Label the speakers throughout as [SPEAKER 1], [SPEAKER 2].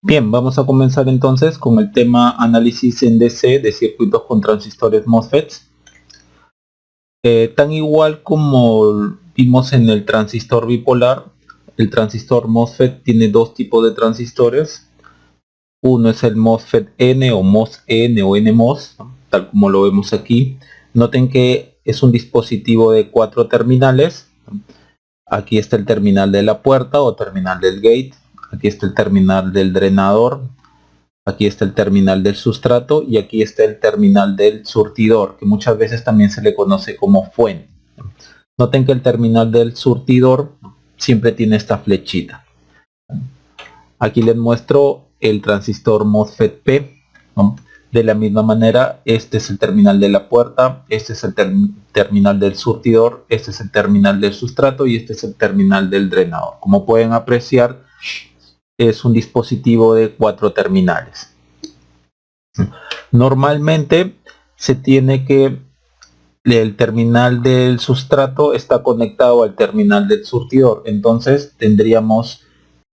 [SPEAKER 1] Bien, vamos a comenzar entonces con el tema análisis en DC de circuitos con transistores MOSFETs. Tan igual como vimos en el transistor bipolar, el transistor MOSFET tiene dos tipos de transistores. Uno es el MOSFET N o MOS-N o NMOS, ¿no? Tal como lo vemos aquí. Noten que es un dispositivo de 4 terminales. Aquí está el terminal de la puerta o terminal del gate. Aquí está el terminal del drenador. Aquí está el terminal del sustrato y aquí está el terminal del surtidor, que muchas veces también se le conoce como fuente. Noten que el terminal del surtidor siempre tiene esta flechita. Aquí les muestro el transistor MOSFET P, ¿no? De la misma manera, este es el terminal de la puerta, este es el terminal del surtidor, este es el terminal del sustrato y este es el terminal del drenador. Como pueden apreciar, es un dispositivo de 4 terminales. Normalmente se tiene que el terminal del sustrato está conectado al terminal del surtidor, entonces tendríamos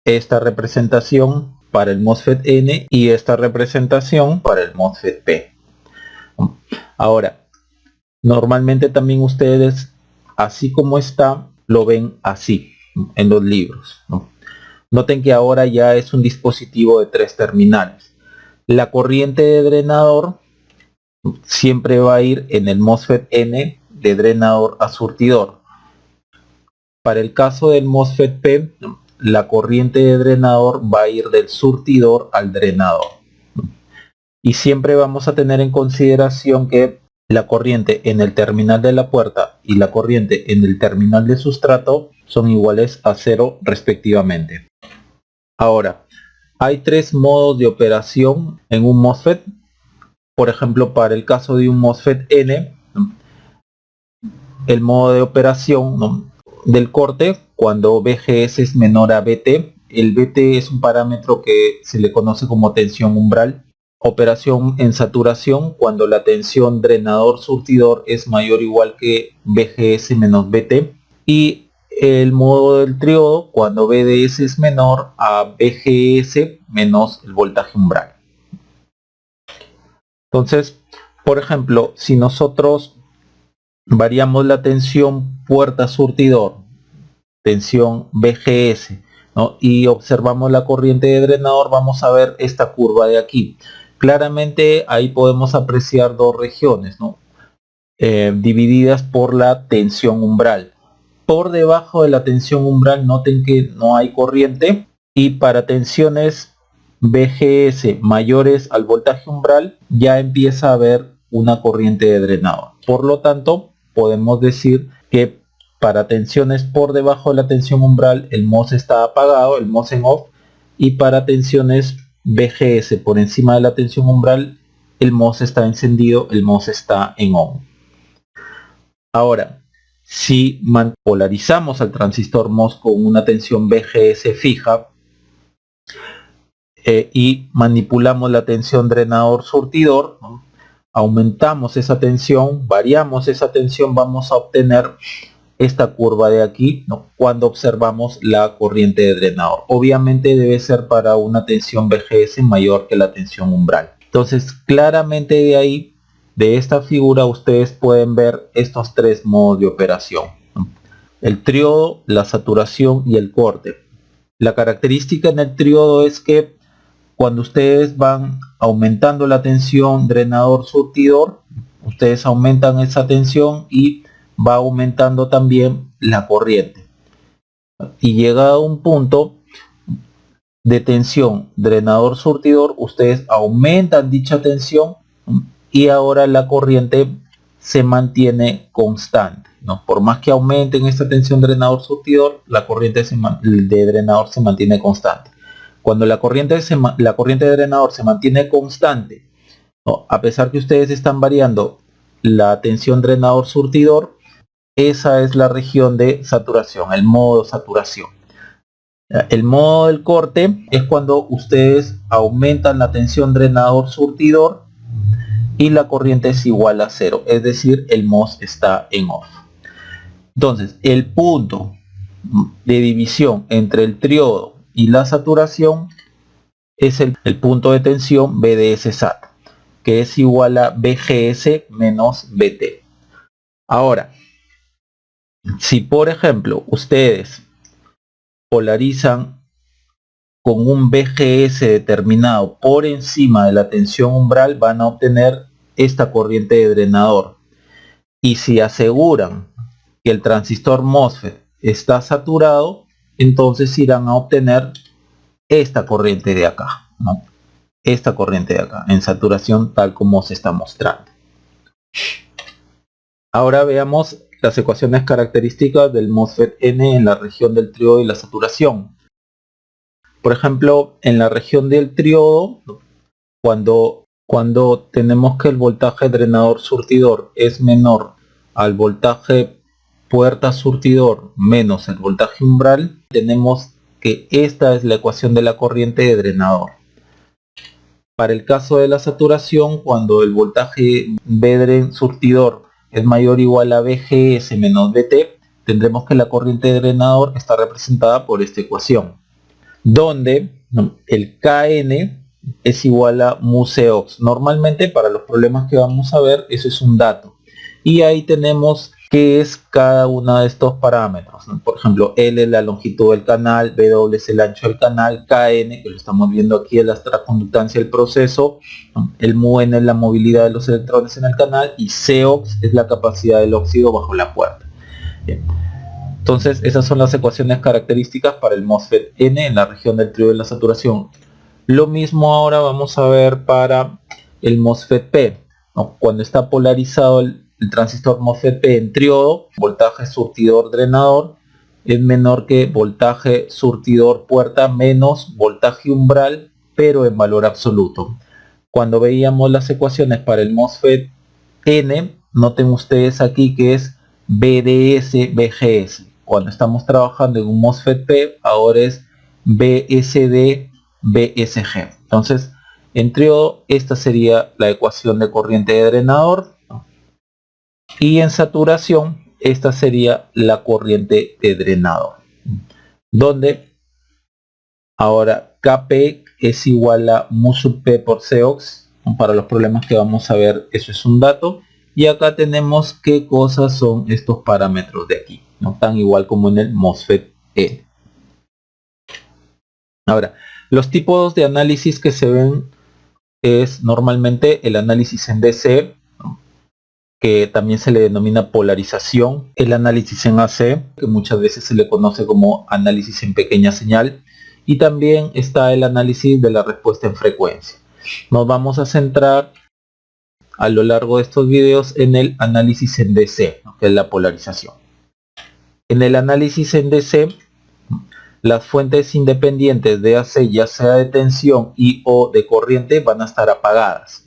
[SPEAKER 1] esta representación para el MOSFET N y esta representación para el MOSFET P. Ahora, normalmente también ustedes, así como está, lo ven así en los libros, ¿no? Noten que ahora ya es un dispositivo de 3 terminales. La corriente de drenador siempre va a ir en el MOSFET N de drenador a surtidor. Para el caso del MOSFET P, la corriente de drenador va a ir del surtidor al drenador. Y siempre vamos a tener en consideración que la corriente en el terminal de la puerta y la corriente en el terminal de sustrato son iguales a 0 respectivamente. Ahora, hay 3 modos de operación en un MOSFET. Por ejemplo, para el caso de un MOSFET N, el modo de operación, ¿no?, del corte, cuando VGS es menor a VT. El VT es un parámetro que se le conoce como tensión umbral. Operación en saturación, cuando la tensión drenador-surtidor es mayor o igual que VGS menos VT. Y el modo del triodo, cuando VDS es menor a VGS menos el voltaje umbral. Entonces, por ejemplo, si nosotros variamos la tensión puerta-surtidor, tensión VGS, ¿no?, y observamos la corriente de drenador, vamos a ver esta curva de aquí. Claramente ahí podemos apreciar dos regiones, ¿no?, divididas por la tensión umbral. Por debajo de la tensión umbral noten que no hay corriente, y para tensiones VGS mayores al voltaje umbral ya empieza a haber una corriente de drenador. Por lo tanto, podemos decir que para tensiones por debajo de la tensión umbral el MOS está apagado, el MOS en off, y para tensiones VGS por encima de la tensión umbral el MOS está encendido, el MOS está en on. Ahora, si polarizamos al transistor MOS con una tensión VGS fija y manipulamos la tensión drenador-surtidor, ¿no?, aumentamos esa tensión, variamos esa tensión, vamos a obtener esta curva de aquí, ¿no?, cuando observamos la corriente de drenador. Obviamente debe ser para una tensión VGS mayor que la tensión umbral. Entonces, claramente de ahí, de esta figura, ustedes pueden ver estos 3 modos de operación, ¿no?, el triodo, la saturación y el corte. La característica en el triodo es que cuando ustedes van aumentando la tensión drenador-surtidor, ustedes aumentan esa tensión y va aumentando también la corriente. Y llegado a un punto de tensión drenador-surtidor, ustedes aumentan dicha tensión y ahora la corriente se mantiene constante, ¿no? Por más que aumenten esta tensión drenador-surtidor, la corriente de drenador se mantiene constante. Cuando la corriente de drenador se mantiene constante, ¿no?, a pesar que ustedes están variando la tensión drenador-surtidor, esa es la región de saturación, el modo saturación. El modo del corte es cuando ustedes aumentan la tensión drenador-surtidor y la corriente es igual a 0, es decir, el MOS está en off. Entonces, el punto de división entre el triodo y la saturación es el punto de tensión BDS SAT, que es igual a BGS menos BT. Ahora, si por ejemplo ustedes polarizan con un BGS determinado por encima de la tensión umbral, van a obtener esta corriente de drenador. Y si aseguran que el transistor MOSFET está saturado, entonces irán a obtener esta corriente de acá, ¿no? Esta corriente de acá, en saturación tal como se está mostrando. Ahora veamos las ecuaciones características del MOSFET N en la región del triodo y la saturación. Por ejemplo, en la región del triodo, cuando tenemos que el voltaje drenador surtidor es menor al voltaje puerta surtidor menos el voltaje umbral, tenemos que esta es la ecuación de la corriente de drenador. Para el caso de la saturación, cuando el voltaje B surtidor es mayor o igual a BGS menos BT, tendremos que la corriente de drenador está representada por esta ecuación, donde el Kn es igual a mu Cox. Normalmente para los problemas que vamos a ver, eso es un dato. Y ahí tenemos qué es cada uno de estos parámetros, ¿no? Por ejemplo, L es la longitud del canal, W es el ancho del canal, Kn, que lo estamos viendo aquí, es la transconductancia del proceso, ¿no? El mu N es la movilidad de los electrones en el canal y Cox es la capacidad del óxido bajo la puerta. Bien. Entonces esas son las ecuaciones características para el MOSFET N en la región del triodo de la saturación. Lo mismo ahora vamos a ver para el MOSFET P, ¿no? Cuando está polarizado el transistor MOSFET P en triodo, voltaje surtidor drenador es menor que voltaje surtidor puerta menos voltaje umbral, pero en valor absoluto. Cuando veíamos las ecuaciones para el MOSFET N, noten ustedes aquí que es BDS BGS. Cuando estamos trabajando en un MOSFET P, ahora es BSD BSG. Entonces, en triodo, esta sería la ecuación de corriente de drenador. Y en saturación, esta sería la corriente de drenador. Donde ahora Kp es igual a mu sub P por Cox. Para los problemas que vamos a ver, eso es un dato. Y acá tenemos qué cosas son estos parámetros de aquí, no tan igual como en el MOSFET N. Ahora, los tipos de análisis que se ven es normalmente el análisis en DC, ¿no? Que también se le denomina polarización, el análisis en AC, que muchas veces se le conoce como análisis en pequeña señal, y también está el análisis de la respuesta en frecuencia. Nos vamos a centrar a lo largo de estos videos en el análisis en DC, ¿no? Que es la polarización. En el análisis en DC, las fuentes independientes de AC, ya sea de tensión y o de corriente, van a estar apagadas.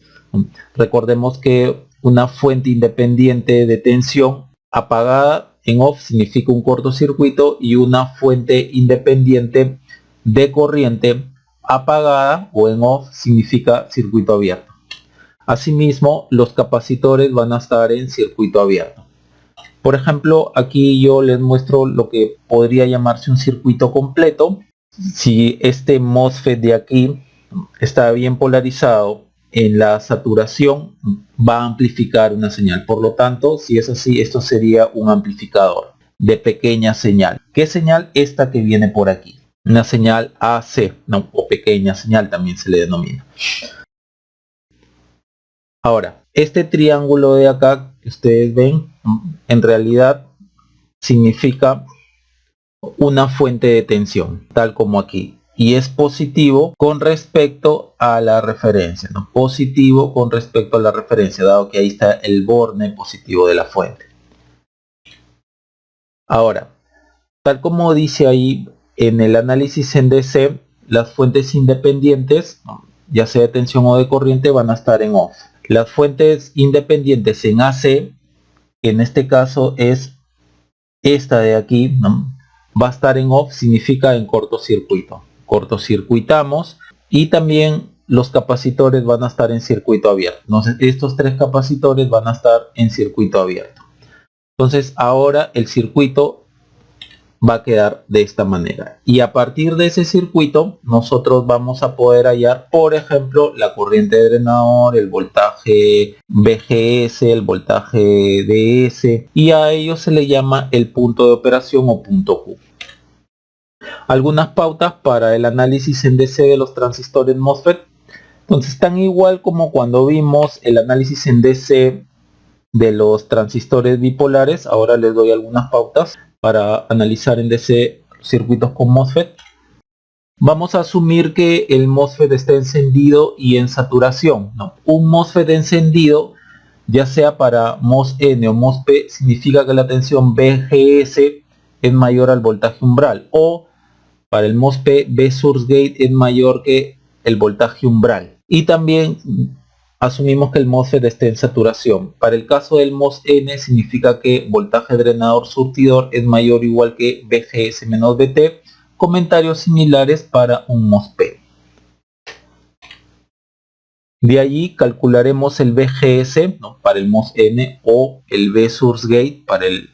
[SPEAKER 1] Recordemos que una fuente independiente de tensión apagada en off significa un cortocircuito, y una fuente independiente de corriente apagada o en off significa circuito abierto. Asimismo, los capacitores van a estar en circuito abierto. Por ejemplo, aquí yo les muestro lo que podría llamarse un circuito completo. Si este MOSFET de aquí está bien polarizado en la saturación, va a amplificar una señal. Por lo tanto, si es así, esto sería un amplificador de pequeña señal. ¿Qué señal? Esta que viene por aquí. Una señal AC, ¿no? O pequeña señal también se le denomina. Ahora, este triángulo de acá que ustedes ven, en realidad significa una fuente de tensión, tal como aquí. Y es positivo con respecto a la referencia, ¿no? Positivo con respecto a la referencia, dado que ahí está el borne positivo de la fuente. Ahora, tal como dice ahí en el análisis en DC, las fuentes independientes, ¿no?, ya sea de tensión o de corriente, van a estar en off. Las fuentes independientes en AC, en este caso es esta de aquí, ¿no?, va a estar en off, significa en cortocircuito. Cortocircuitamos, y también los capacitores van a estar en circuito abierto. Entonces estos tres capacitores van a estar en circuito abierto. Entonces ahora el circuito va a quedar de esta manera. Y a partir de ese circuito nosotros vamos a poder hallar, por ejemplo, la corriente de drenador, el voltaje VGS, el voltaje DS, y a ello se le llama el punto de operación o punto Q. Algunas pautas para el análisis en DC de los transistores MOSFET. Entonces tan igual como cuando vimos el análisis en DC de los transistores bipolares, ahora les doy algunas pautas para analizar en DC circuitos con MOSFET. Vamos a asumir que el MOSFET está encendido y en saturación, ¿no? Un MOSFET encendido, ya sea para MOS-N o MOS-P, significa que la tensión VGS es mayor al voltaje umbral, o para el MOS-P, V source gate es mayor que el voltaje umbral. Y también asumimos que el MOSFET esté en saturación. Para el caso del MOS-N significa que voltaje drenador surtidor es mayor o igual que VGS menos VT. Comentarios similares para un MOS-P. De allí calcularemos el VGS, ¿no?, para el MOS-N, o el V source gate para el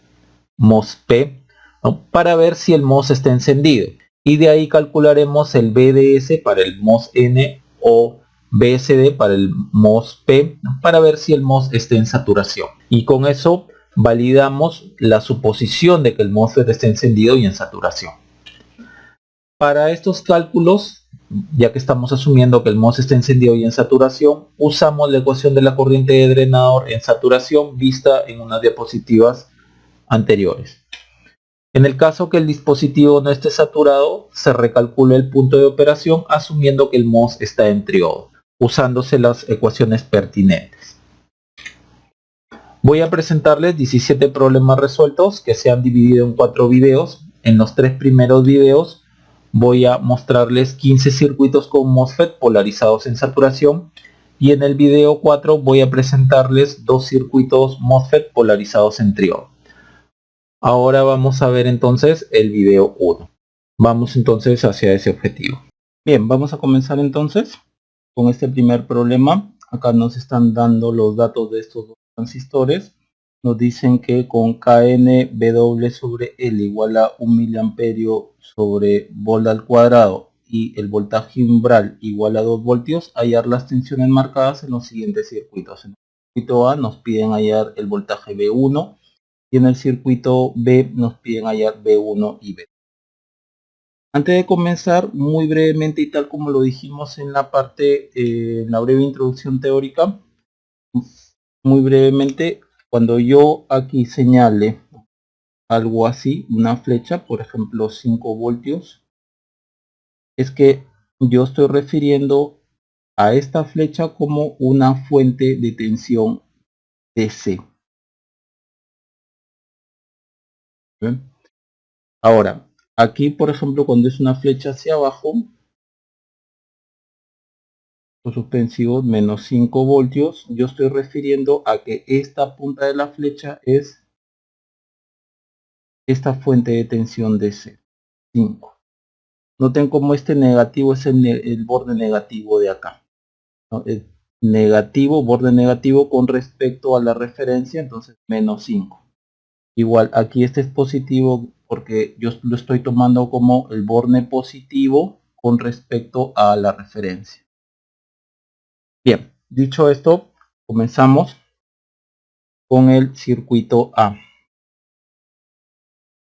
[SPEAKER 1] MOS-P, ¿no?, para ver si el MOS está encendido. Y de ahí calcularemos el VDS para el MOS-N o VSD para el MOS-P, ¿no?, para ver si el MOS está en saturación. Y con eso validamos la suposición de que el MOSFET está encendido y en saturación. Para estos cálculos, ya que estamos asumiendo que el MOS está encendido y en saturación, usamos la ecuación de la corriente de drenador en saturación vista en unas diapositivas anteriores. En el caso que el dispositivo no esté saturado, se recalcula el punto de operación asumiendo que el MOS está en triodo, usándose las ecuaciones pertinentes. Voy a presentarles 17 problemas resueltos que se han dividido en 4 videos. En los 3 primeros videos voy a mostrarles 15 circuitos con MOSFET polarizados en saturación, y en el video 4 voy a presentarles 2 circuitos MOSFET polarizados en triodo. Ahora vamos a ver entonces el video 1. Vamos entonces hacia ese objetivo. Bien, vamos a comenzar entonces con este primer problema. Acá nos están dando los datos de estos dos transistores. Nos dicen que con KNW sobre L igual a 1 miliamperio sobre volt al cuadrado y el voltaje umbral igual a 2 voltios, hallar las tensiones marcadas en los siguientes circuitos. En el circuito A nos piden hallar el voltaje V1 y en el circuito B nos piden hallar V1 y B. Antes de comenzar, muy brevemente y tal como lo dijimos en la parte, en la breve introducción teórica, muy brevemente, cuando yo aquí señale algo así, una flecha, por ejemplo 5 voltios, es que yo estoy refiriendo a esta flecha como una fuente de tensión DC. ¿Ven? Ahora, aquí por ejemplo cuando es una flecha hacia abajo, suspensivos menos 5 voltios, yo estoy refiriendo a que esta punta de la flecha es esta fuente de tensión DC 5. Noten como este negativo es el borde negativo de acá, ¿no? El negativo, borde negativo con respecto a la referencia, entonces menos 5. Igual aquí este es positivo porque yo lo estoy tomando como el borde positivo con respecto a la referencia. Bien, dicho esto, comenzamos con el circuito A.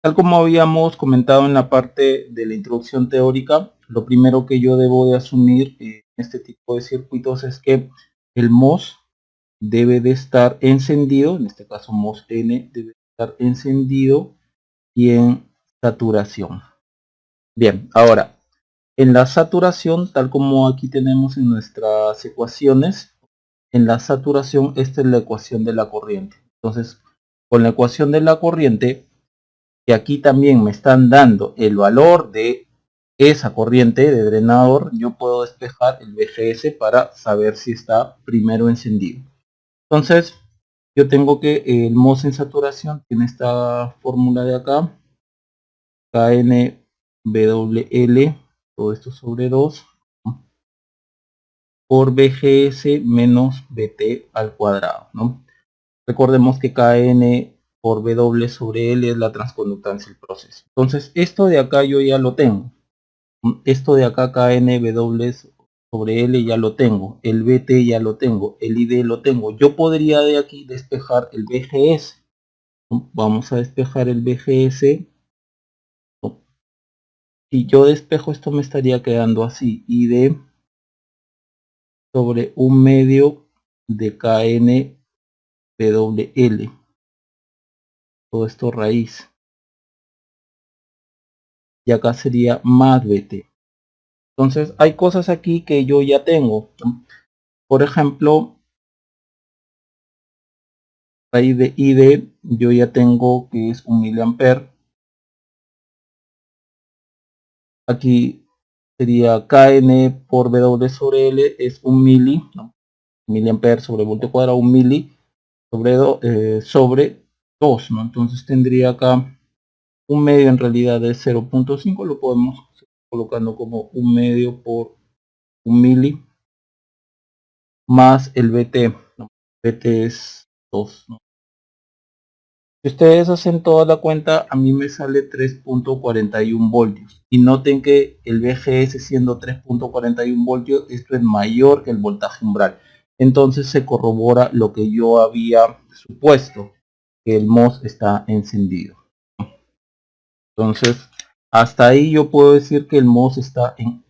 [SPEAKER 1] Tal como habíamos comentado en la parte de la introducción teórica, lo primero que yo debo de asumir en este tipo de circuitos es que el MOS debe de estar encendido, en este caso MOS-N debe estar encendido y en saturación. Bien, ahora, en la saturación, tal como aquí tenemos en nuestras ecuaciones, en la saturación esta es la ecuación de la corriente. Entonces, con la ecuación de la corriente, que aquí también me están dando el valor de esa corriente de drenador, yo puedo despejar el VGS para saber si está primero encendido. Entonces, yo tengo que el MOS en saturación tiene esta fórmula de acá, KNWL, todo esto sobre 2, por VGS menos VT al cuadrado, ¿no? Recordemos que Kn por W sobre L es la transconductancia del proceso. Entonces, esto de acá yo ya lo tengo. Esto de acá, KNW sobre L ya lo tengo. El BT ya lo tengo. El ID lo tengo. Yo podría de aquí despejar el BGS. Vamos a despejar el BGS. Si yo despejo esto me estaría quedando así. ID sobre un medio de KNWL. Todo esto raíz. Y acá sería más BT. Entonces hay cosas aquí que yo ya tengo. Por ejemplo, raíz de ID yo ya tengo que es 1 miliampere. Aquí sería KN por W sobre L es 1 mili, ¿no? Miliampere sobre voltio cuadrado, 1 mili sobre 2, ¿no? Entonces tendría acá un medio en realidad de 0.5, lo podemos colocando como un medio por 1 mili más el BT, ¿no? BT es 2, ¿no? Si ustedes hacen toda la cuenta, a mí me sale 3.41 voltios. Y noten que el VGS siendo 3.41 voltios, esto es mayor que el voltaje umbral. Entonces se corrobora lo que yo había supuesto, que el MOS está encendido. Entonces, hasta ahí yo puedo decir que el MOS está en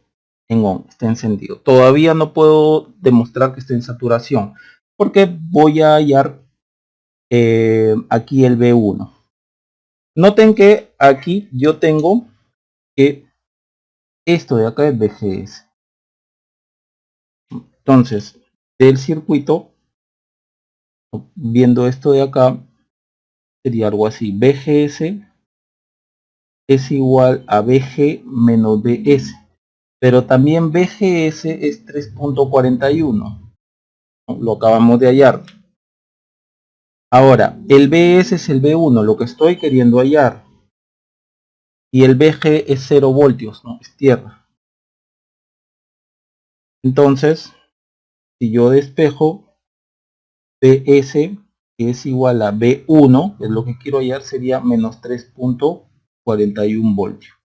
[SPEAKER 1] on, está encendido. Todavía no puedo demostrar que esté en saturación, porque voy a hallar aquí el B1. Noten que aquí yo tengo que esto de acá es VGS. Entonces, del circuito, viendo esto de acá, sería algo así. VGS es igual a VG menos VS. Pero también VGS es 3.41. Lo acabamos de hallar. Ahora, el VS es el V1, lo que estoy queriendo hallar. Y el VG es 0 voltios, ¿no? Es tierra. Entonces, si yo despejo VS, que es igual a B1, que es lo que quiero hallar, sería menos 3.41 voltios.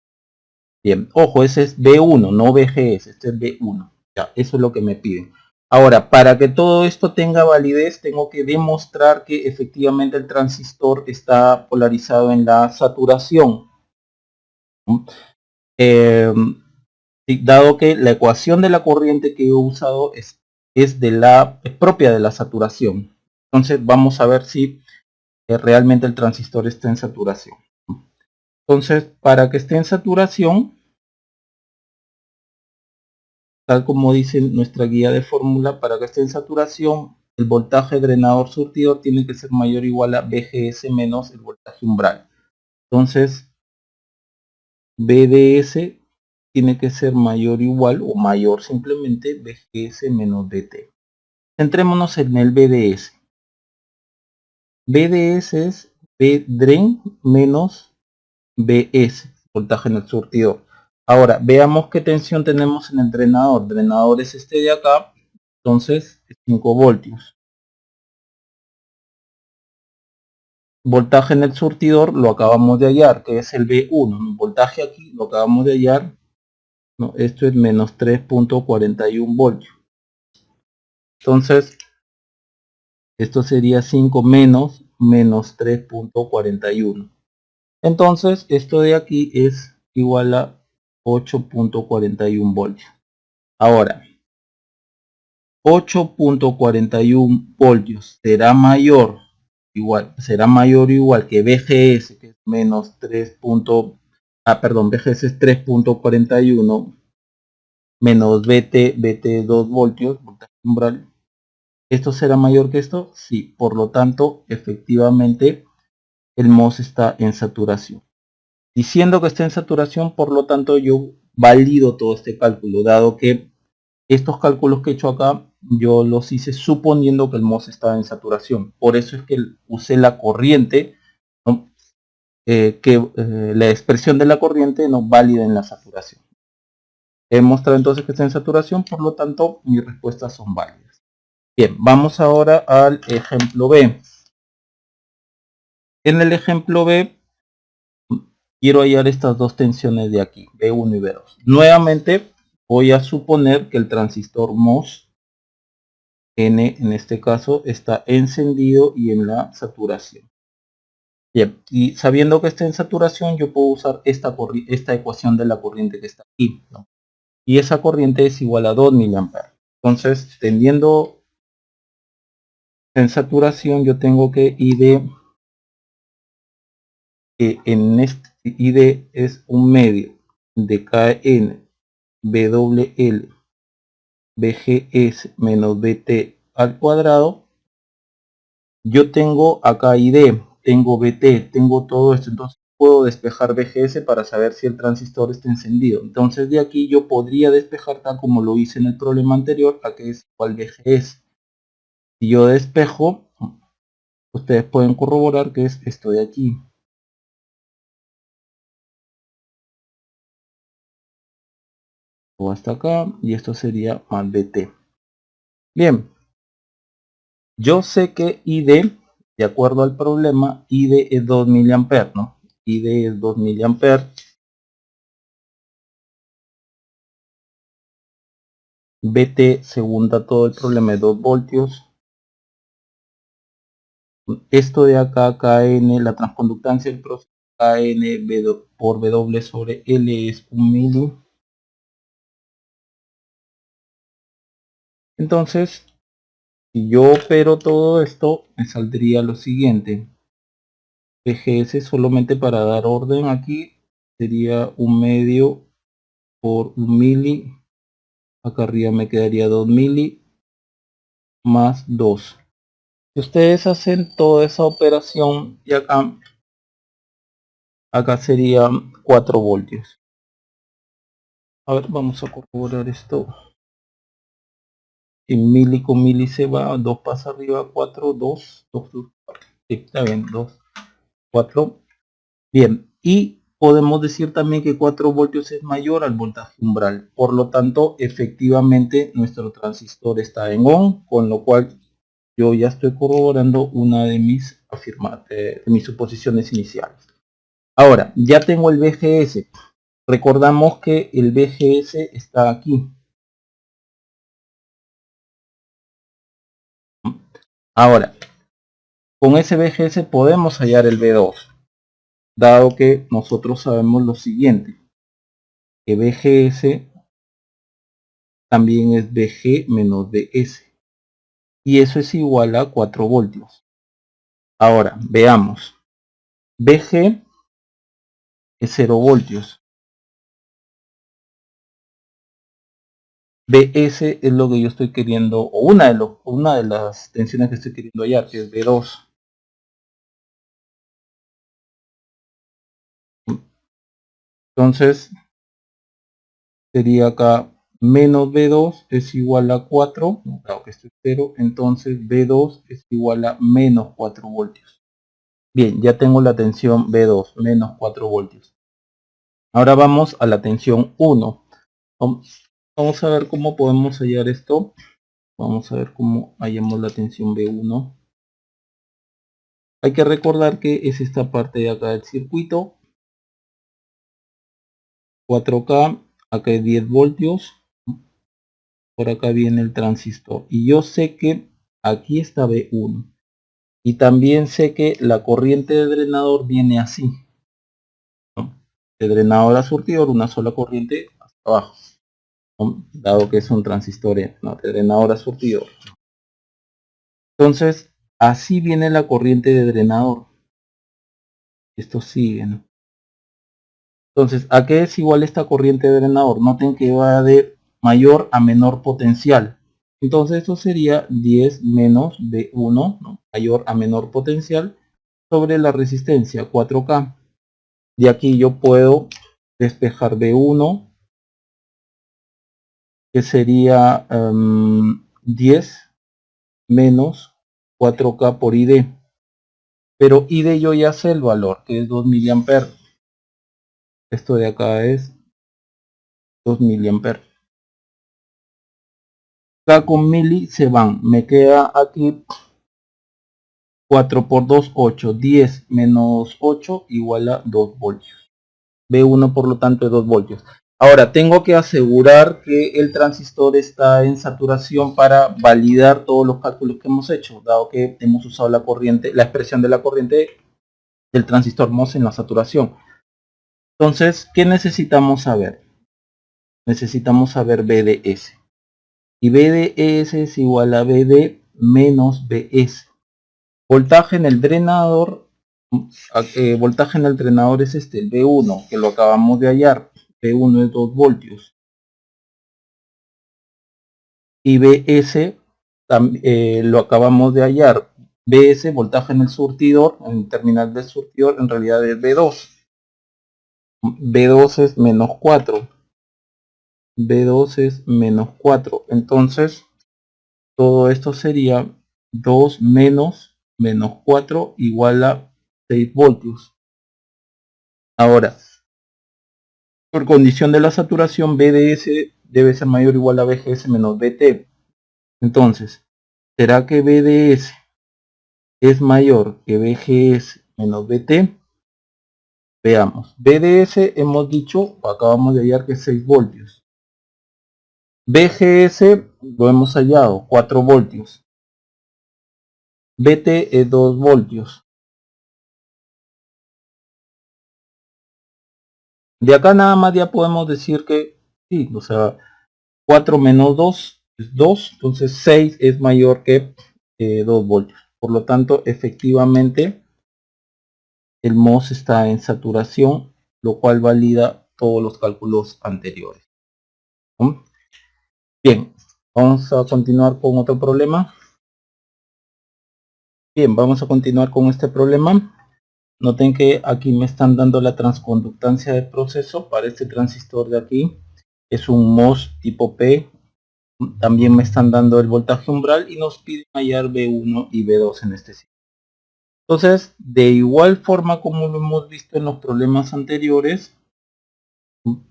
[SPEAKER 1] Bien, ojo, ese es B1, no VGS, este es B1. Ya, eso es lo que me piden. Ahora, para que todo esto tenga validez, tengo que demostrar que efectivamente el transistor está polarizado en la saturación. Dado que la ecuación de la corriente que he usado es propia de la saturación. Entonces vamos a ver si realmente el transistor está en saturación. Entonces, para que esté en saturación, tal como dice nuestra guía de fórmula, para que esté en saturación, el voltaje drenador surtidor tiene que ser mayor o igual a VGS menos el voltaje umbral. Entonces, VDS tiene que ser mayor o igual o mayor simplemente VGS menos VT. Centrémonos en el VDS. VDS es Vdren menos VS, voltaje en el surtidor. Ahora, veamos qué tensión tenemos en el drenador. El drenador es este de acá, entonces 5 voltios. Voltaje en el surtidor lo acabamos de hallar, que es el V1. El voltaje aquí lo acabamos de hallar. No, esto es menos 3.41 voltios. Entonces, esto sería 5 menos 3.41. Entonces, esto de aquí es igual a 8.41 voltios. Ahora, 8.41 voltios será mayor o igual que VGS, que es menos 3. VGS es 3.41 menos BT 2 voltios, voltaje umbral. ¿Esto será mayor que esto? Sí, por lo tanto, efectivamente, el MOS está en saturación. Diciendo que está en saturación, por lo tanto, yo valido todo este cálculo, dado que estos cálculos que he hecho acá, yo los hice suponiendo que el MOS estaba en saturación. Por eso es que usé la corriente, ¿no? La expresión de la corriente no válida en la saturación. He mostrado entonces que está en saturación, por lo tanto, mis respuestas son válidas. Bien, vamos ahora al ejemplo B. En el ejemplo B, quiero hallar estas dos tensiones de aquí, B1 y B2. Nuevamente, voy a suponer que el transistor MOS N, en este caso, está encendido y en la saturación. Bien, y sabiendo que está en saturación, yo puedo usar esta ecuación de la corriente que está aquí, ¿no? Y esa corriente es igual a 2 mA. Entonces, tendiendo en saturación, yo tengo que ID, en este ID es un medio de KN WL BGS menos BT al cuadrado. Yo tengo acá ID, tengo BT, tengo todo esto, entonces puedo despejar BGS para saber si el transistor está encendido. Entonces de aquí yo podría despejar tal como lo hice en el problema anterior, a que es igual BGS. Si yo despejo, ustedes pueden corroborar que es esto de aquí. O hasta acá, y esto sería más BT. Bien, yo sé que ID, de acuerdo al problema, ID es 2 mA, ¿no? ID es 2 mA. BT, según da todo el problema, es 2 voltios. Esto de acá, KN, la transconductancia del proceso, KN por W sobre L es 1 mili. Entonces, si yo opero todo esto, me saldría lo siguiente. VGS solamente para dar orden aquí sería 1 medio por 1 mili. Acá arriba me quedaría 2 mili más 2. Si ustedes hacen toda esa operación y acá serían 4 voltios. A ver, vamos a corroborar esto. En mili con mili se va, 2 pasa arriba, 4, 2, 2, 2, 4. Sí, está bien, 2, 4. Bien, y podemos decir también que 4 voltios es mayor al voltaje umbral. Por lo tanto, efectivamente, nuestro transistor está en ON, con lo cual yo ya estoy corroborando una de mis suposiciones iniciales. Ahora, ya tengo el VGS. Recordamos que el VGS está aquí. Ahora, con ese VGS podemos hallar el V2, dado que nosotros sabemos lo siguiente, que VGS también es VG menos VS, y eso es igual a 4 voltios. Ahora, veamos, VG es 0 voltios, VS es lo que yo estoy queriendo, o una de las tensiones que estoy queriendo hallar, que es V2. Entonces, sería acá menos B2 es igual a 4, claro que esto es 0, entonces B2 es igual a menos 4 voltios. Bien, ya tengo la tensión B2, menos 4 voltios. Ahora vamos a la tensión 1. Vamos a ver cómo podemos hallar esto. Vamos a ver cómo hallamos la tensión B1. Hay que recordar que es esta parte de acá del circuito. 4K, acá hay 10 voltios. Por acá viene el transistor. Y yo sé que aquí está B1. Y también sé que la corriente de drenador viene así, ¿no? De drenador a surtidor, una sola corriente hasta abajo, ¿no? Dado que es un transistor, ¿no? De drenador a surtidor. Entonces, así viene la corriente de drenador. Esto sigue, ¿no? Entonces, ¿a qué es igual esta corriente de drenador? Noten que va de mayor a menor potencial. Entonces, esto sería 10 menos B1, ¿no? Mayor a menor potencial, sobre la resistencia 4K. De aquí yo puedo despejar B1, que sería 10 menos 4K por ID. Pero ID yo ya sé el valor, que es 2 mA. Esto de acá es 2 mA. Acá con mili se van. Me queda aquí 4 por 2, 8. 10 menos 8 igual a 2 voltios. B1 por lo tanto es 2 voltios. Ahora tengo que asegurar que el transistor está en saturación para validar todos los cálculos que hemos hecho, dado que hemos usado la corriente, la expresión de la corriente del transistor MOS en la saturación. Entonces, ¿qué necesitamos saber? Necesitamos saber BDS. Y BDS es igual a BD menos BS. Voltaje en el drenador, voltaje en el drenador es este, el B1, que lo acabamos de hallar. B1 es 2 voltios. Y BS lo acabamos de hallar. BS, voltaje en el surtidor, en el terminal del surtidor, en realidad es B2. B2 es menos 4. B2 es menos 4. Entonces, todo esto sería 2 menos 4 igual a 6 voltios. Ahora, por condición de la saturación, BDS debe ser mayor o igual a BGS menos BT. Entonces, ¿será que BDS es mayor que BGS menos BT? Veamos. BDS hemos dicho, acabamos de hallar que es 6 voltios. BGS lo hemos hallado, 4 voltios. BT es 2 voltios. De acá nada más ya podemos decir que sí, o sea, 4 menos 2 es 2, entonces 6 es mayor que 2 voltios. Por lo tanto, efectivamente, el MOS está en saturación, lo cual valida todos los cálculos anteriores. ¿No? Bien, vamos a continuar con otro problema. Bien, vamos a continuar con este problema. Noten que aquí me están dando la transconductancia del proceso para este transistor de aquí. Es un MOS tipo P. También me están dando el voltaje umbral y nos piden hallar B1 y B2 en este sitio. Entonces, de igual forma como lo hemos visto en los problemas anteriores,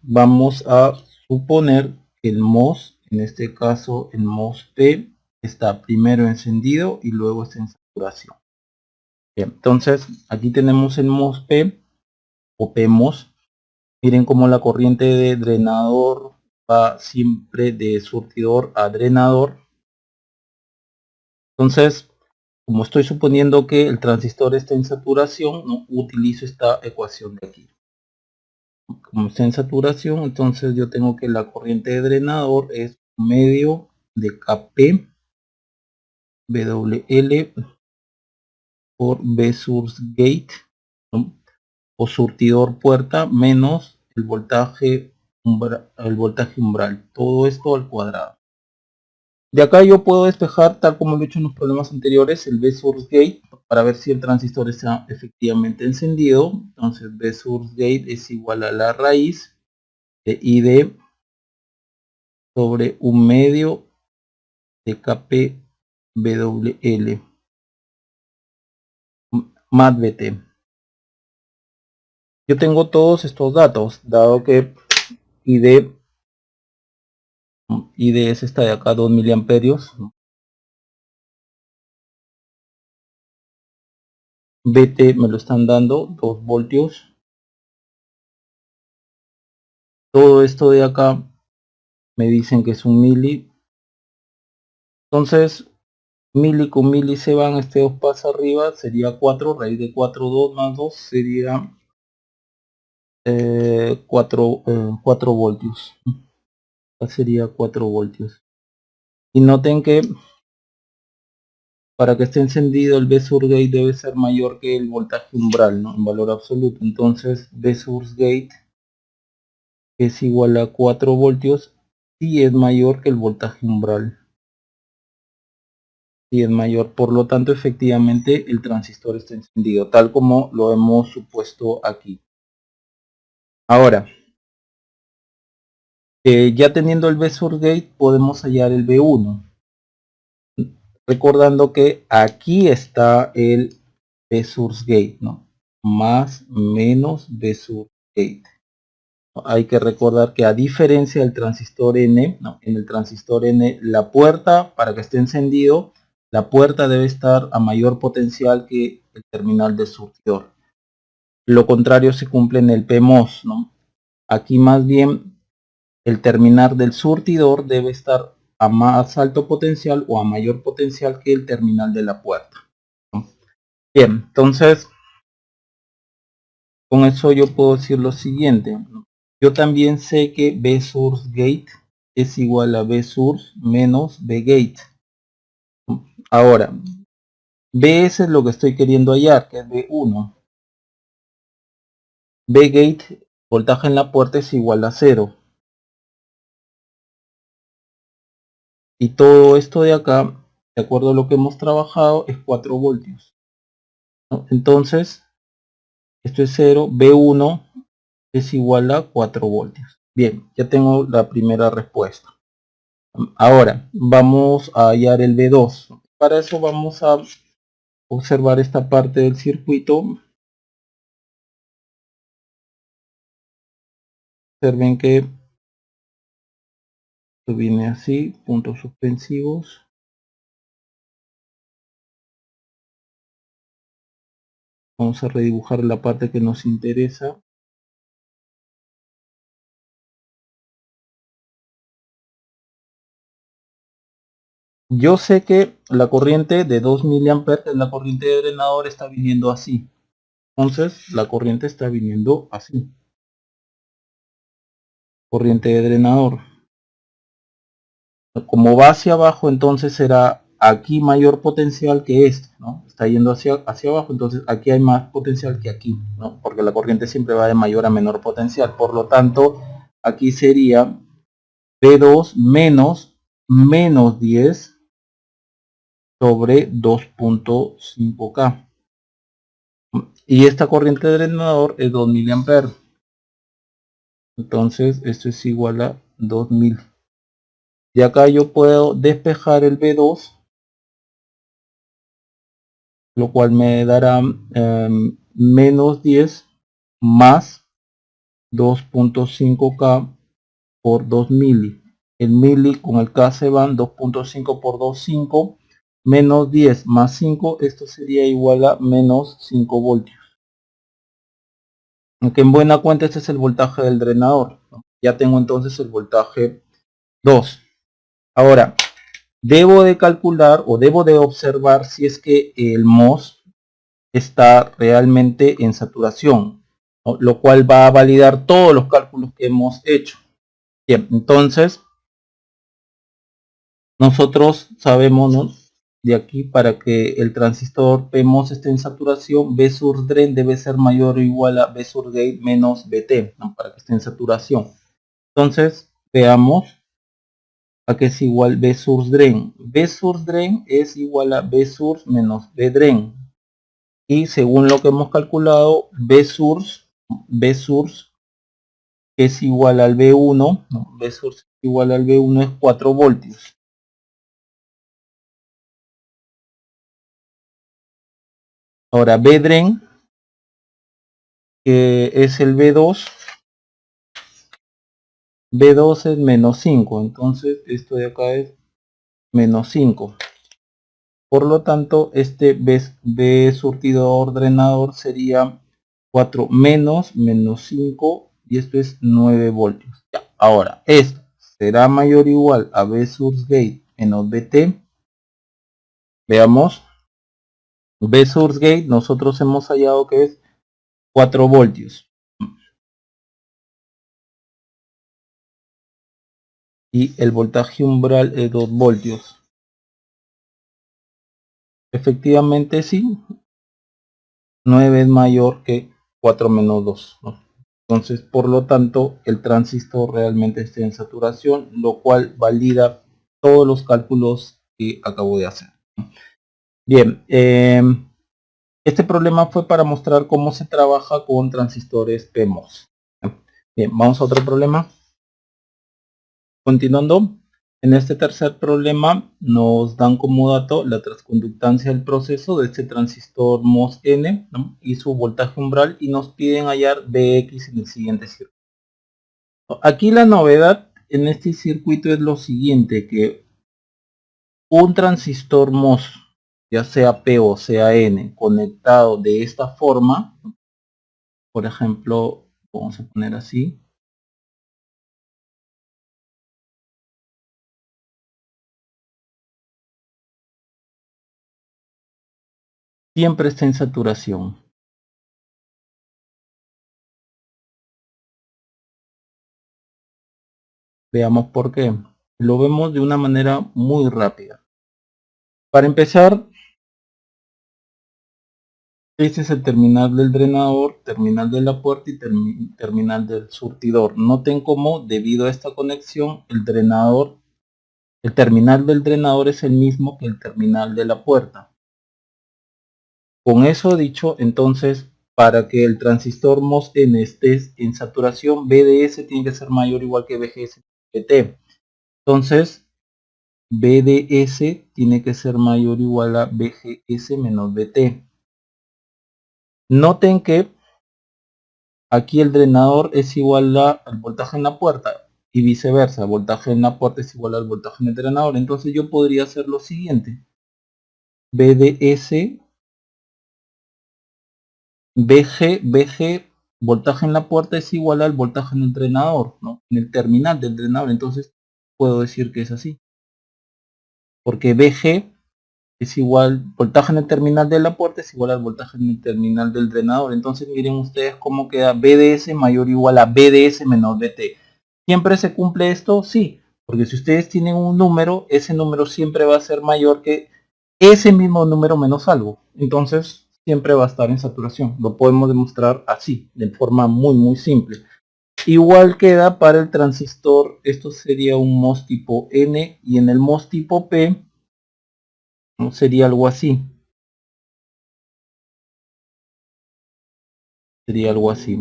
[SPEAKER 1] vamos a suponer que el MOS, en este caso el MOS P, está primero encendido y luego está en saturación. Bien, entonces, aquí tenemos el MOS P o PMOS. Miren cómo la corriente de drenador va siempre de surtidor a drenador. Entonces, como estoy suponiendo que el transistor está en saturación, ¿no? Utilizo esta ecuación de aquí. Como está en saturación, entonces yo tengo que la corriente de drenador es medio de Kp WL por B source gate, ¿no? O surtidor puerta menos el voltaje umbral. Todo esto al cuadrado. De acá yo puedo despejar, tal como lo he hecho en los problemas anteriores, el B source gate para ver si el transistor está efectivamente encendido. Entonces B source gate es igual a la raíz de ID sobre un medio de Kp WL más BT. Yo tengo todos estos datos, dado que ID es esta de acá, 2 miliamperios. BT me lo están dando, 2 voltios. Todo esto de acá me dicen que es un mili. Entonces, mili con mili se van, este 2 pasa arriba, sería 4, raíz de 4, 2 más 2 sería 4 voltios. Sería 4 voltios. Y noten que para que esté encendido el B source gate debe ser mayor que el voltaje umbral, ¿no? En valor absoluto. Entonces B source gate es igual a 4 voltios si es mayor que el voltaje umbral. Si es mayor, por lo tanto efectivamente el transistor está encendido, tal como lo hemos supuesto aquí. Ahora, ya teniendo el B source gate podemos hallar el B1. Recordando que aquí está el B source gate, ¿no? Más menos B source gate. Hay que recordar que a diferencia del transistor N, ¿no? En el transistor N la puerta para que esté encendido La puerta debe estar a mayor potencial que el terminal de surtidor. Lo contrario se cumple en el PMOS, ¿no? Aquí más bien el terminal del surtidor debe estar a más alto potencial o a mayor potencial que el terminal de la puerta, ¿no? Bien, entonces con eso yo puedo decir lo siguiente. Yo también sé que B source gate es igual a B source menos B gate. Ahora, BS es lo que estoy queriendo hallar, que es B1. B gate, voltaje en la puerta es igual a 0. Y todo esto de acá, de acuerdo a lo que hemos trabajado, es 4 voltios, ¿no? Entonces, esto es 0, B1 es igual a 4 voltios. Bien, ya tengo la primera respuesta. Ahora, vamos a hallar el B2. Para eso vamos a observar esta parte del circuito. Observen que esto viene así, puntos suspensivos. Vamos a redibujar la parte que nos interesa. Yo sé que la corriente de 2 miliamperes, la corriente de drenador, está viniendo así. Entonces, la corriente está viniendo así. Corriente de drenador. Como va hacia abajo, entonces será aquí mayor potencial que este, ¿no? Está yendo hacia abajo, entonces aquí hay más potencial que aquí, ¿no? Porque la corriente siempre va de mayor a menor potencial. Por lo tanto, aquí sería P2 menos 10 sobre 2.5K. Y esta corriente de drenador es 2 miliamperes. Entonces, esto es igual a 2000. Y acá yo puedo despejar el B2, lo cual me dará menos 10 más 2.5K por 2 mili. El mili con el K se van, 2.5 por 2, 5, menos 10 más 5, esto sería igual a menos 5 voltios. Aunque en buena cuenta este es el voltaje del drenador, ¿no? Ya tengo entonces el voltaje 2. Ahora, debo de calcular o debo de observar si es que el MOS está realmente en saturación, ¿no? Lo cual va a validar todos los cálculos que hemos hecho. Bien, entonces nosotros sabemos, ¿no?, de aquí, para que el transistor PMOS esté en saturación, B source drain debe ser mayor o igual a B source gate menos BT, ¿no?, para que esté en saturación. Entonces veamos a que es igual B source drain. B source drain es igual a B source menos B drain. Y según lo que hemos calculado, B source es igual al B1, ¿no? B source igual al B1 es 4 voltios. Ahora B drain, que es el B2 es menos 5, entonces esto de acá es menos 5. Por lo tanto, este B surtidor drenador sería 4 menos 5, y esto es 9 voltios. Ya. Ahora, esto será mayor o igual a B source gate menos BT. Veamos. B source gate nosotros hemos hallado que es 4 voltios. Y el voltaje umbral es 2 voltios. Efectivamente sí, 9 es mayor que 4 menos 2, ¿no? Entonces, por lo tanto, el transistor realmente está en saturación, lo cual valida todos los cálculos que acabo de hacer. Bien, este problema fue para mostrar cómo se trabaja con transistores PMOS. Bien, vamos a otro problema. Continuando, en este tercer problema nos dan como dato la transconductancia del proceso de este transistor MOS-N, ¿no?, y su voltaje umbral, y nos piden hallar Bx en el siguiente circuito. Aquí la novedad en este circuito es lo siguiente, que un transistor MOS, ya sea P o sea N, conectado de esta forma, por ejemplo, vamos a poner así, siempre está en saturación. Veamos por qué. Lo vemos de una manera muy rápida. Para empezar, este es el terminal del drenador, terminal de la puerta y terminal del surtidor. Noten cómo, debido a esta conexión, el terminal del drenador es el mismo que el terminal de la puerta. Con eso dicho, entonces, para que el transistor MOS-N esté en saturación, BDS tiene que ser mayor o igual que BGS BT. Entonces, BDS tiene que ser mayor o igual a BGS menos BT. Noten que aquí el drenador es igual al voltaje en la puerta y viceversa, el voltaje en la puerta es igual al voltaje en el drenador. Entonces yo podría hacer lo siguiente: BDS BG, voltaje en la puerta es igual al voltaje en el drenador, ¿no? En el terminal del drenador. Entonces puedo decir que es así, porque BG es igual, voltaje en el terminal de la puerta es igual al voltaje en el terminal del drenador. Entonces miren ustedes cómo queda BDS mayor o igual a BDS menos BT. ¿Siempre se cumple esto? Sí, porque si ustedes tienen un número, ese número siempre va a ser mayor que ese mismo número menos algo. Entonces siempre va a estar en saturación. Lo podemos demostrar así, de forma muy simple. Igual queda para el transistor. Esto sería un MOS tipo N, y en el MOS tipo P, ¿no? Sería algo así. Sería algo así.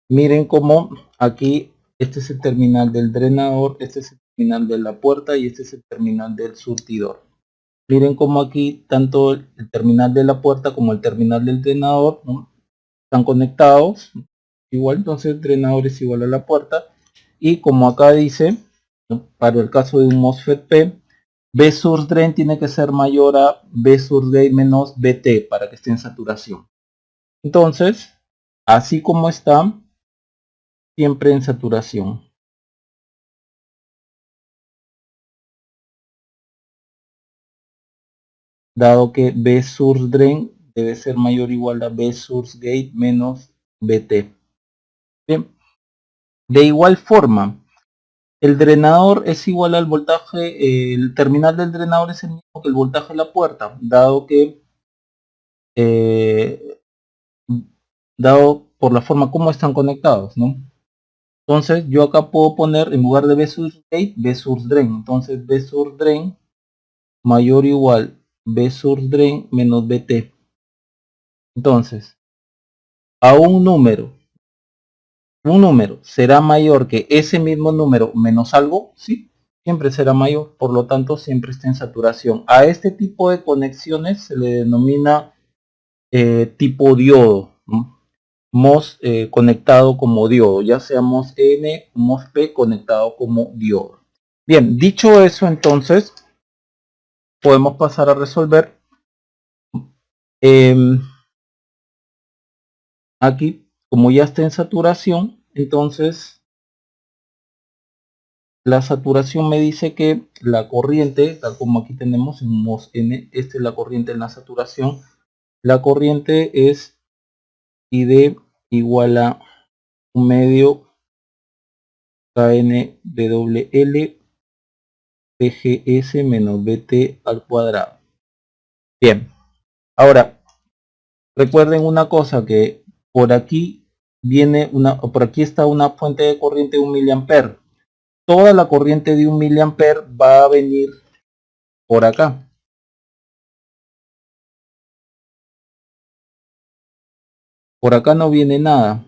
[SPEAKER 1] Miren cómo aquí este es el terminal del drenador, este es el terminal de la puerta y este es el terminal del surtidor. Miren cómo aquí tanto el terminal de la puerta como el terminal del drenador, ¿no?, están conectados. Igual, entonces el drenador es igual a la puerta. Y como acá dice, ¿no?, para el caso de un MOSFET P, B source drain tiene que ser mayor a B source gate menos BT para que esté en saturación. Entonces, así como está, siempre en saturación. Dado que B source drain debe ser mayor o igual a B source gate menos BT. Bien. De igual forma, el drenador es igual al voltaje, el terminal del drenador es el mismo que el voltaje de la puerta, eh, dado por la forma como están conectados, ¿no? Entonces yo acá puedo poner, en lugar de B source gate, B source drain. Entonces B source drain mayor o igual B source drain menos BT. Entonces, a un número será mayor que ese mismo número menos algo, sí, siempre será mayor, por lo tanto siempre está en saturación. A este tipo de conexiones se le denomina tipo diodo, ¿no? MOS conectado como diodo, ya sea MOS N, MOS P conectado como diodo. Bien, dicho eso, entonces podemos pasar a resolver aquí, como ya está en saturación. Entonces la saturación me dice que la corriente, tal como aquí tenemos en MOS N, esta es la corriente en la saturación. La corriente es ID igual a 1 medio KNWL PGS menos BT al cuadrado. Bien, ahora recuerden una cosa, que por aquí por aquí está una fuente de corriente de 1 miliampere. Toda la corriente de 1 miliampere va a venir por acá. Por acá no viene nada.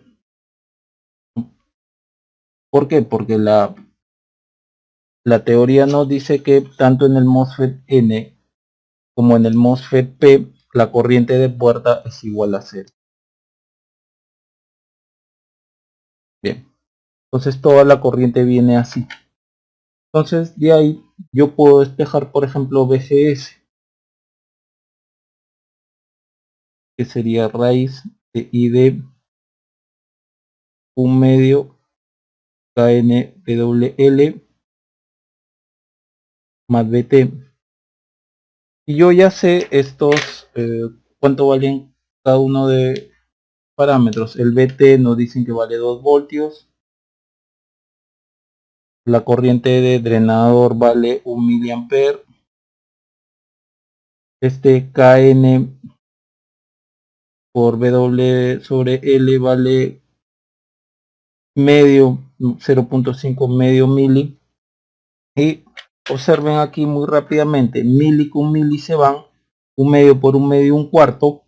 [SPEAKER 1] ¿Por qué? Porque la teoría nos dice que tanto en el MOSFET N como en el MOSFET P, la corriente de puerta es igual a 0. Bien, entonces toda la corriente viene así. Entonces de ahí yo puedo despejar, por ejemplo, BGS, que sería raíz de I de 1/2 KNWL más BT. Y yo ya sé estos, cuánto valen cada uno de parámetros. El BT nos dicen que vale 2 voltios. La corriente de drenador vale 1 miliamper. Este KN por W sobre L vale medio, 0.5 medio mili. Y observen aquí muy rápidamente, mili con mili se van, 1/2 por 1/2, 1/4.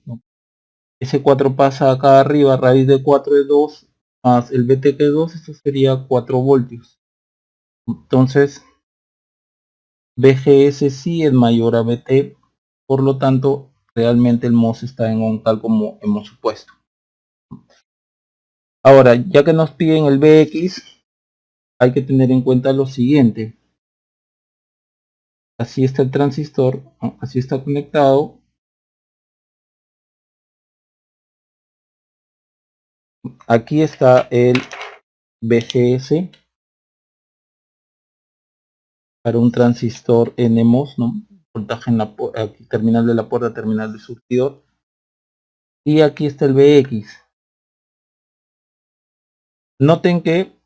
[SPEAKER 1] Ese 4 pasa acá arriba, raíz de 4 es 2, más el BT que es 2, esto sería 4 voltios. Entonces, BGS sí es mayor a BT, por lo tanto, realmente el MOS está en on tal como hemos supuesto. Ahora, ya que nos piden el BX, hay que tener en cuenta lo siguiente. Así está el transistor, así está conectado. Aquí está el BGS para un transistor NMOS, ¿no? Voltaje en la aquí, terminal de la puerta, terminal de surtidor. Y aquí está el BX. Noten que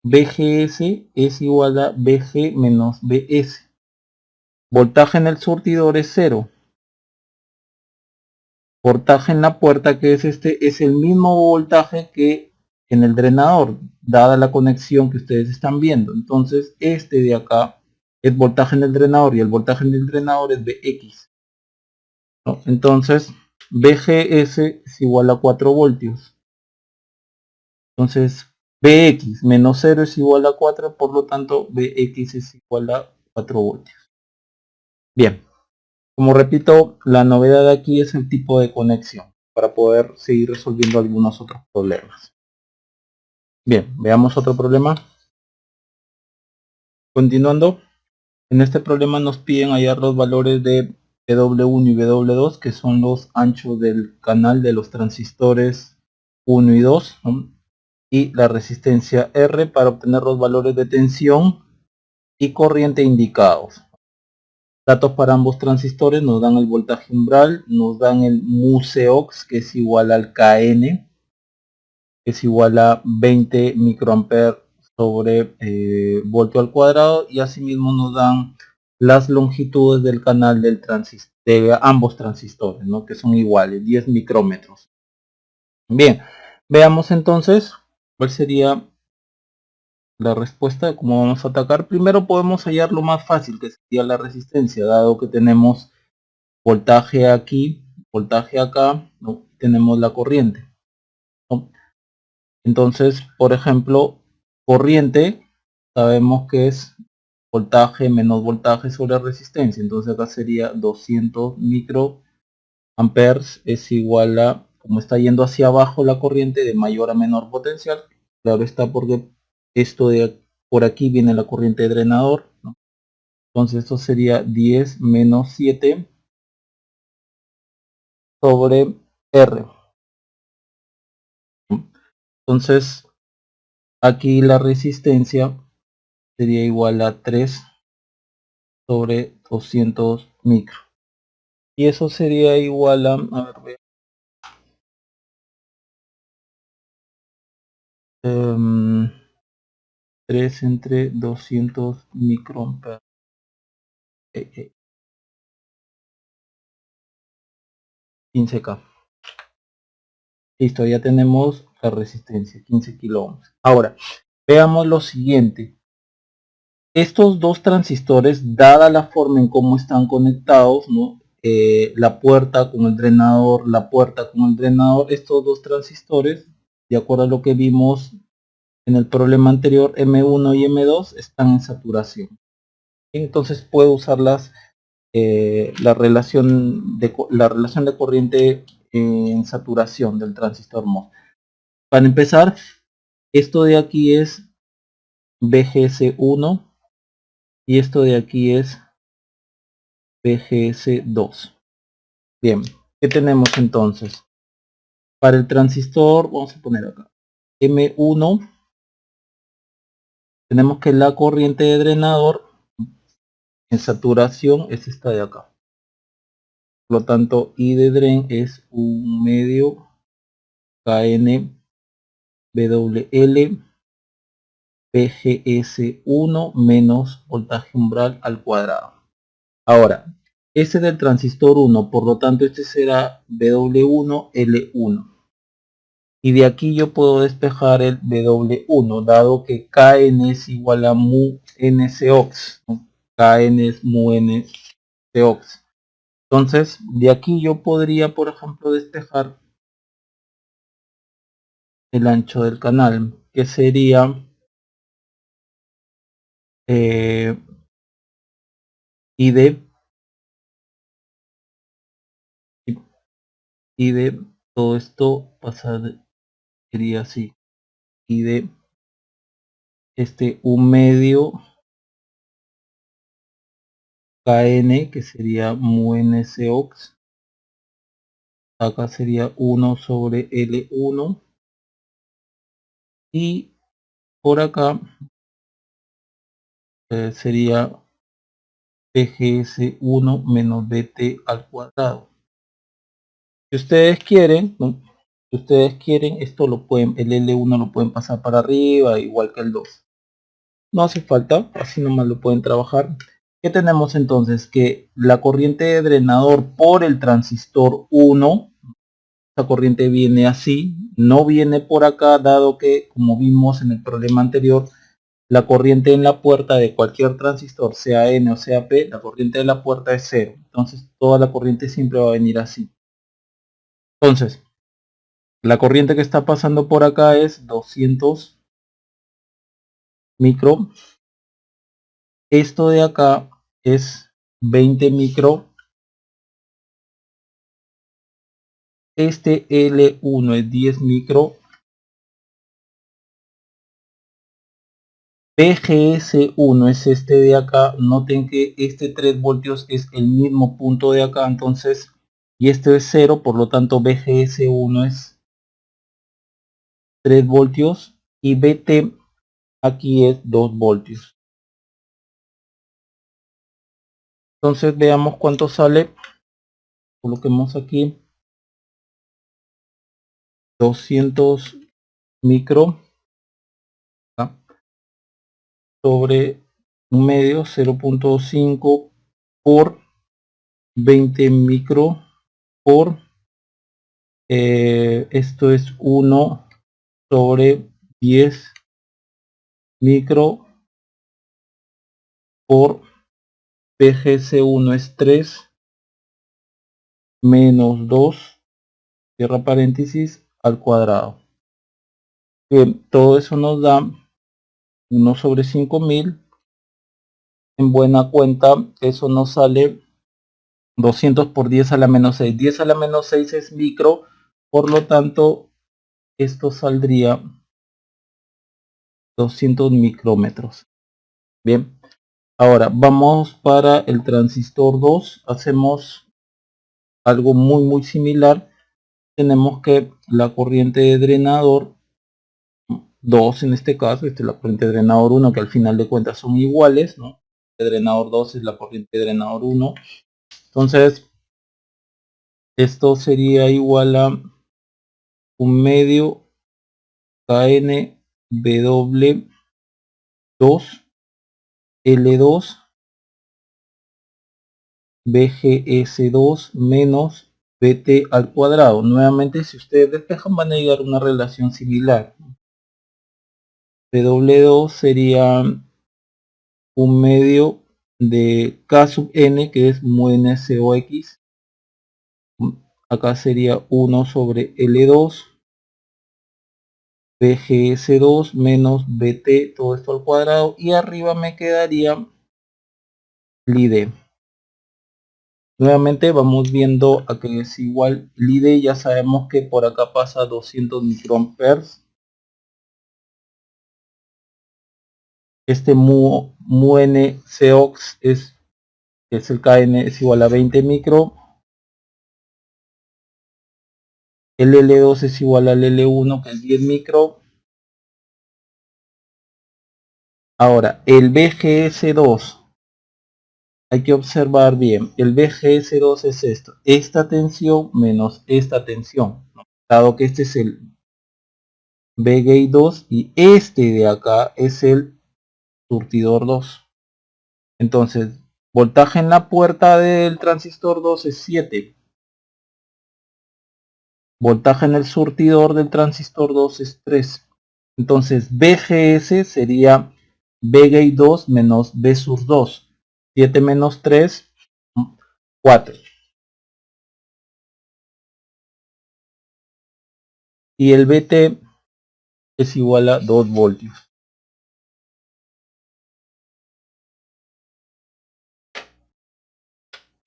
[SPEAKER 1] BGS es igual a BG menos BS. Voltaje en el surtidor es 0. Voltaje en la puerta, que es este, es el mismo voltaje que en el drenador, dada la conexión que ustedes están viendo. Entonces este de acá es voltaje en el drenador y el voltaje en el drenador es BX, ¿no? Entonces BGS es igual a 4 voltios. Entonces BX menos 0 es igual a 4, por lo tanto BX es igual a 4 voltios. Bien, como repito, la novedad aquí es el tipo de conexión para poder seguir resolviendo algunos otros problemas. Bien, veamos otro problema. Continuando, en este problema nos piden hallar los valores de W1 y W2, que son los anchos del canal de los transistores 1 y 2, ¿no? Y la resistencia R para obtener los valores de tensión y corriente indicados. Datos para ambos transistores nos dan el voltaje umbral, nos dan el MUSEOX, que es igual al KN, que es igual a 20 microamperes sobre voltio al cuadrado, y asimismo nos dan las longitudes del canal del de ambos transistores, ¿no? Que son iguales, 10 micrómetros. Bien, veamos entonces cuál sería la respuesta de cómo vamos a atacar. Primero podemos hallar lo más fácil, que sería la resistencia, dado que tenemos voltaje aquí, voltaje acá, ¿no? Tenemos la corriente, ¿no? Entonces, por ejemplo, corriente, sabemos que es voltaje menos voltaje sobre resistencia. Entonces acá sería 200 microamperes es igual a, como está yendo hacia abajo la corriente, de mayor a menor potencial. Claro está, porque esto de por aquí viene la corriente de drenador, ¿no? Entonces esto sería 10 menos 7 sobre R. Entonces aquí la resistencia sería igual a 3 sobre 200 micro. Y eso sería igual a ver, 3 entre 200 microamperes. 15K. Listo, ya tenemos la resistencia, 15 kilo ohms. Ahora, veamos lo siguiente. Estos dos transistores, dada la forma en cómo están conectados, ¿no? La puerta con el drenador, la puerta con el drenador, estos dos transistores, de acuerdo a lo que vimos en el problema anterior, M1 y M2 están en saturación. Entonces puedo usarlas, la relación de corriente en saturación del transistor MOS. Para empezar, esto de aquí es BGS1 y esto de aquí es BGS2. Bien, ¿qué tenemos entonces? Para el transistor, vamos a poner acá M1, tenemos que la corriente de drenador en saturación es esta de acá. Por lo tanto, I de dren es 1 medio KN WL PGS1 menos voltaje umbral al cuadrado. Ahora, este es del transistor 1, por lo tanto este será W1 L1. Y de aquí yo puedo despejar el W1, dado que Kn es igual a mu NCox, ¿no? Kn es mu NCox. Entonces, de aquí yo podría, por ejemplo, despejar el ancho del canal, que sería ID, ID, todo esto sería así, ID, un medio Kn, que sería mu NCox, acá sería 1 sobre L1, y por acá sería PGS1 menos BT al cuadrado. Si ustedes quieren, ¿no? Si ustedes quieren, esto lo pueden, el L1 lo pueden pasar para arriba, igual que el 2. No hace falta, así nomás lo pueden trabajar. ¿Qué tenemos entonces? Que la corriente de drenador por el transistor 1, esta corriente viene así, no viene por acá, dado que, como vimos en el problema anterior, la corriente en la puerta de cualquier transistor, sea N o sea P, la corriente de la puerta es 0. Entonces toda la corriente siempre va a venir así. Entonces, la corriente que está pasando por acá es 200 micro. Esto de acá es 20 micro. Este L1 es 10 micro. PGS1 es este de acá. Noten que este 3 voltios es el mismo punto de acá. Entonces, y este es 0. Por lo tanto, BGS1 es 3 voltios. Y BT aquí es 2 voltios. Entonces, veamos cuánto sale. Coloquemos aquí 200 micro sobre un medio 0.5 por 20 micro por esto es 1 sobre 10 micro por PGC1 es 3 menos 2, cierra paréntesis, al cuadrado. Bien, todo eso nos da 1 sobre 5000. En buena cuenta, eso nos sale 200 por 10 a la menos 6. 10 a la menos 6 es micro, por lo tanto, esto saldría 200 micrómetros. Bien, ahora vamos para el transistor 2. Hacemos algo muy similar. Tenemos que la corriente de drenador 2 en este caso, esta es la corriente de drenador 1, que al final de cuentas son iguales, ¿no? El drenador 2 es la corriente de drenador 1. Entonces, esto sería igual a un medio KN BW 2 L2 BGS2 menos BT al cuadrado. Nuevamente, si ustedes despejan, van a llegar a una relación similar. W2 sería un medio de K sub N, que es mu NCox. Acá sería 1 sobre L2 BGS2 menos BT, todo esto al cuadrado. Y arriba me quedaría LIDE. Nuevamente vamos viendo a que es igual LIDE, ya sabemos que por acá pasa 200 microamperes. Este mu n Cox es el Kn es igual a 20 micro, el L2 es igual al L1 que es 10 micro. Ahora, el BGS2, hay que observar bien, el BGS2 es esto, esta tensión menos esta tensión, ¿no? Dado que este es el BGate 2 y este de acá es el surtidor 2. Entonces, voltaje en la puerta del transistor 2 es 7. Voltaje en el surtidor del transistor 2 es 3. Entonces, BGS sería BGate 2 menos B sur 2. 7 menos 3, 4. Y el BT es igual a 2 voltios.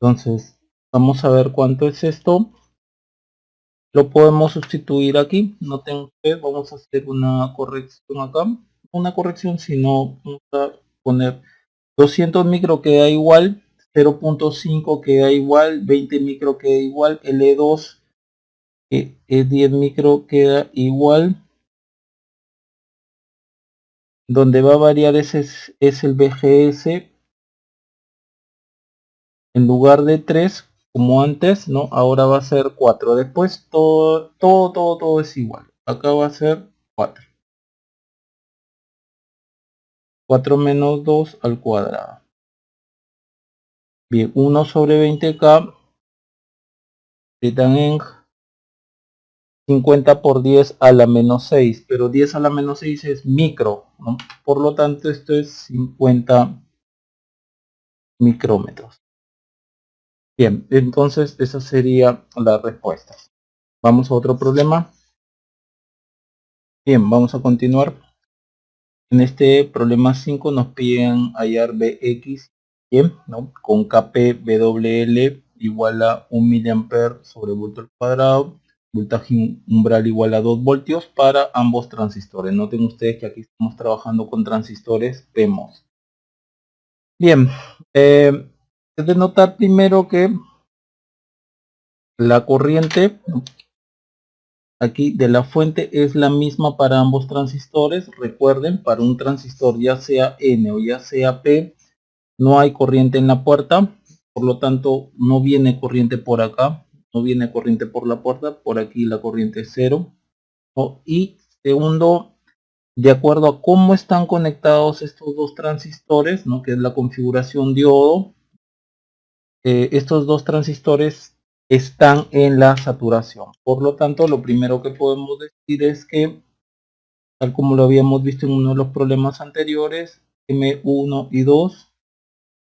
[SPEAKER 1] Entonces, vamos a ver cuánto es esto. Lo podemos sustituir aquí, no tengo que, vamos a hacer una corrección acá. Una corrección, sino vamos a poner 200 micro queda igual, 0.5 queda igual, 20 micro queda igual, L2 que es 10 micro queda igual. Donde va a variar es el BGS. En lugar de 3 como antes, ¿no? Ahora va a ser 4. Después todo es igual. Acá va a ser 4. 4 menos 2 al cuadrado. Bien, 1 sobre 20k le dan en 50 por 10 a la menos 6. Pero 10 a la menos 6 es micro, ¿no? Por lo tanto, esto es 50 micrómetros. Bien, entonces esa sería la respuesta. Vamos a otro problema. Bien, vamos a continuar. En este problema 5 nos piden hallar Bx, bien, ¿no? Con KPWL igual a 1 mA sobre voltio al cuadrado, voltaje umbral igual a 2 voltios para ambos transistores. Noten ustedes que aquí estamos trabajando con transistores PMOS. Bien, es de notar primero que la corriente, ¿no? Aquí de la fuente es la misma para ambos transistores. Recuerden, para un transistor ya sea N o ya sea P, no hay corriente en la puerta, por lo tanto no viene corriente por acá, no viene corriente por la puerta, por aquí la corriente es 0. Y segundo, de acuerdo a cómo están conectados estos dos transistores, ¿no? Que es la configuración diodo, estos dos transistores están en la saturación. Por lo tanto, lo primero que podemos decir es que, tal como lo habíamos visto en uno de los problemas anteriores, M1 y 2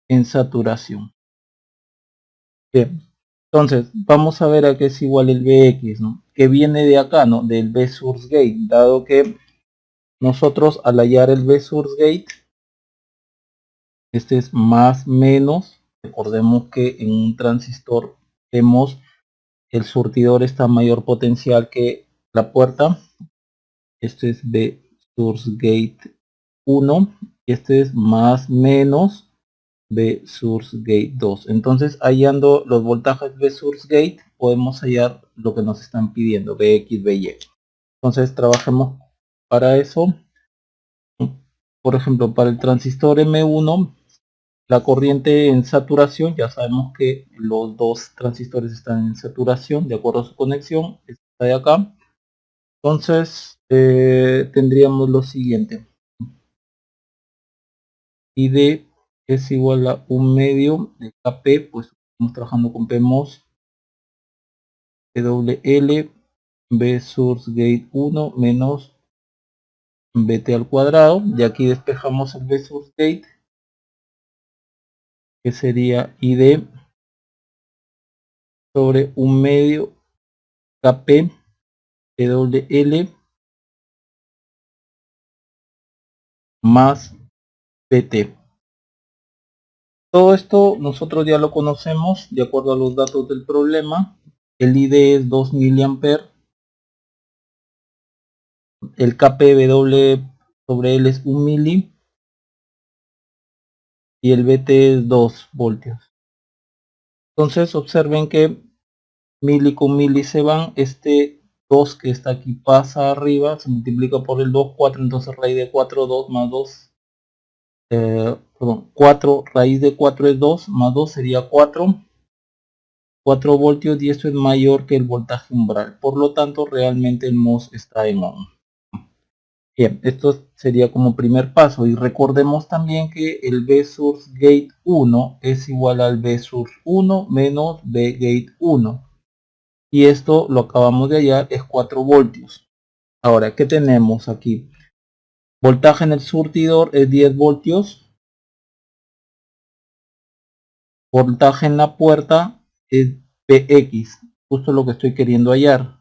[SPEAKER 1] en saturación. Bien, entonces vamos a ver a qué es igual el Bx, ¿no? Que viene de acá, ¿no? Del B source gate, dado que nosotros al hallar el B source gate, este es más menos, recordemos que en un transistor vemos el surtidor está a mayor potencial que la puerta. Este es B source gate 1, este es más menos B source gate 2. Entonces, hallando los voltajes B source gate, podemos hallar lo que nos están pidiendo, Bx, By. Entonces, trabajemos para eso. Por ejemplo, para el transistor M1, la corriente en saturación, ya sabemos que los dos transistores están en saturación de acuerdo a su conexión. Esta de acá. Entonces, tendríamos lo siguiente. ID es igual a 1 medio de Kp, pues estamos trabajando con PMOS, PWL, B source gate 1 menos BT al cuadrado. Y aquí despejamos el B source gate, que sería ID sobre 1 medio Kp PWL más BT. Todo esto nosotros ya lo conocemos de acuerdo a los datos del problema. El ID es 2 mA, el KPW sobre L es 1 mili, y el VT es 2 voltios. Entonces observen que mili con mili se van, este 2 que está aquí pasa arriba, se multiplica por el 2, 4, entonces raíz de 4, 2 más 2, 4, raíz de 4 es 2, más 2 sería 4 voltios, y esto es mayor que el voltaje umbral, por lo tanto realmente el MOS está en ON. Bien, esto sería como primer paso, y recordemos también que el B source gate 1 es igual al B source 1 menos B gate 1, y esto lo acabamos de hallar, es 4 voltios. Ahora, ¿qué tenemos aquí? Voltaje en el surtidor es 10 voltios, voltaje en la puerta es Px, justo lo que estoy queriendo hallar.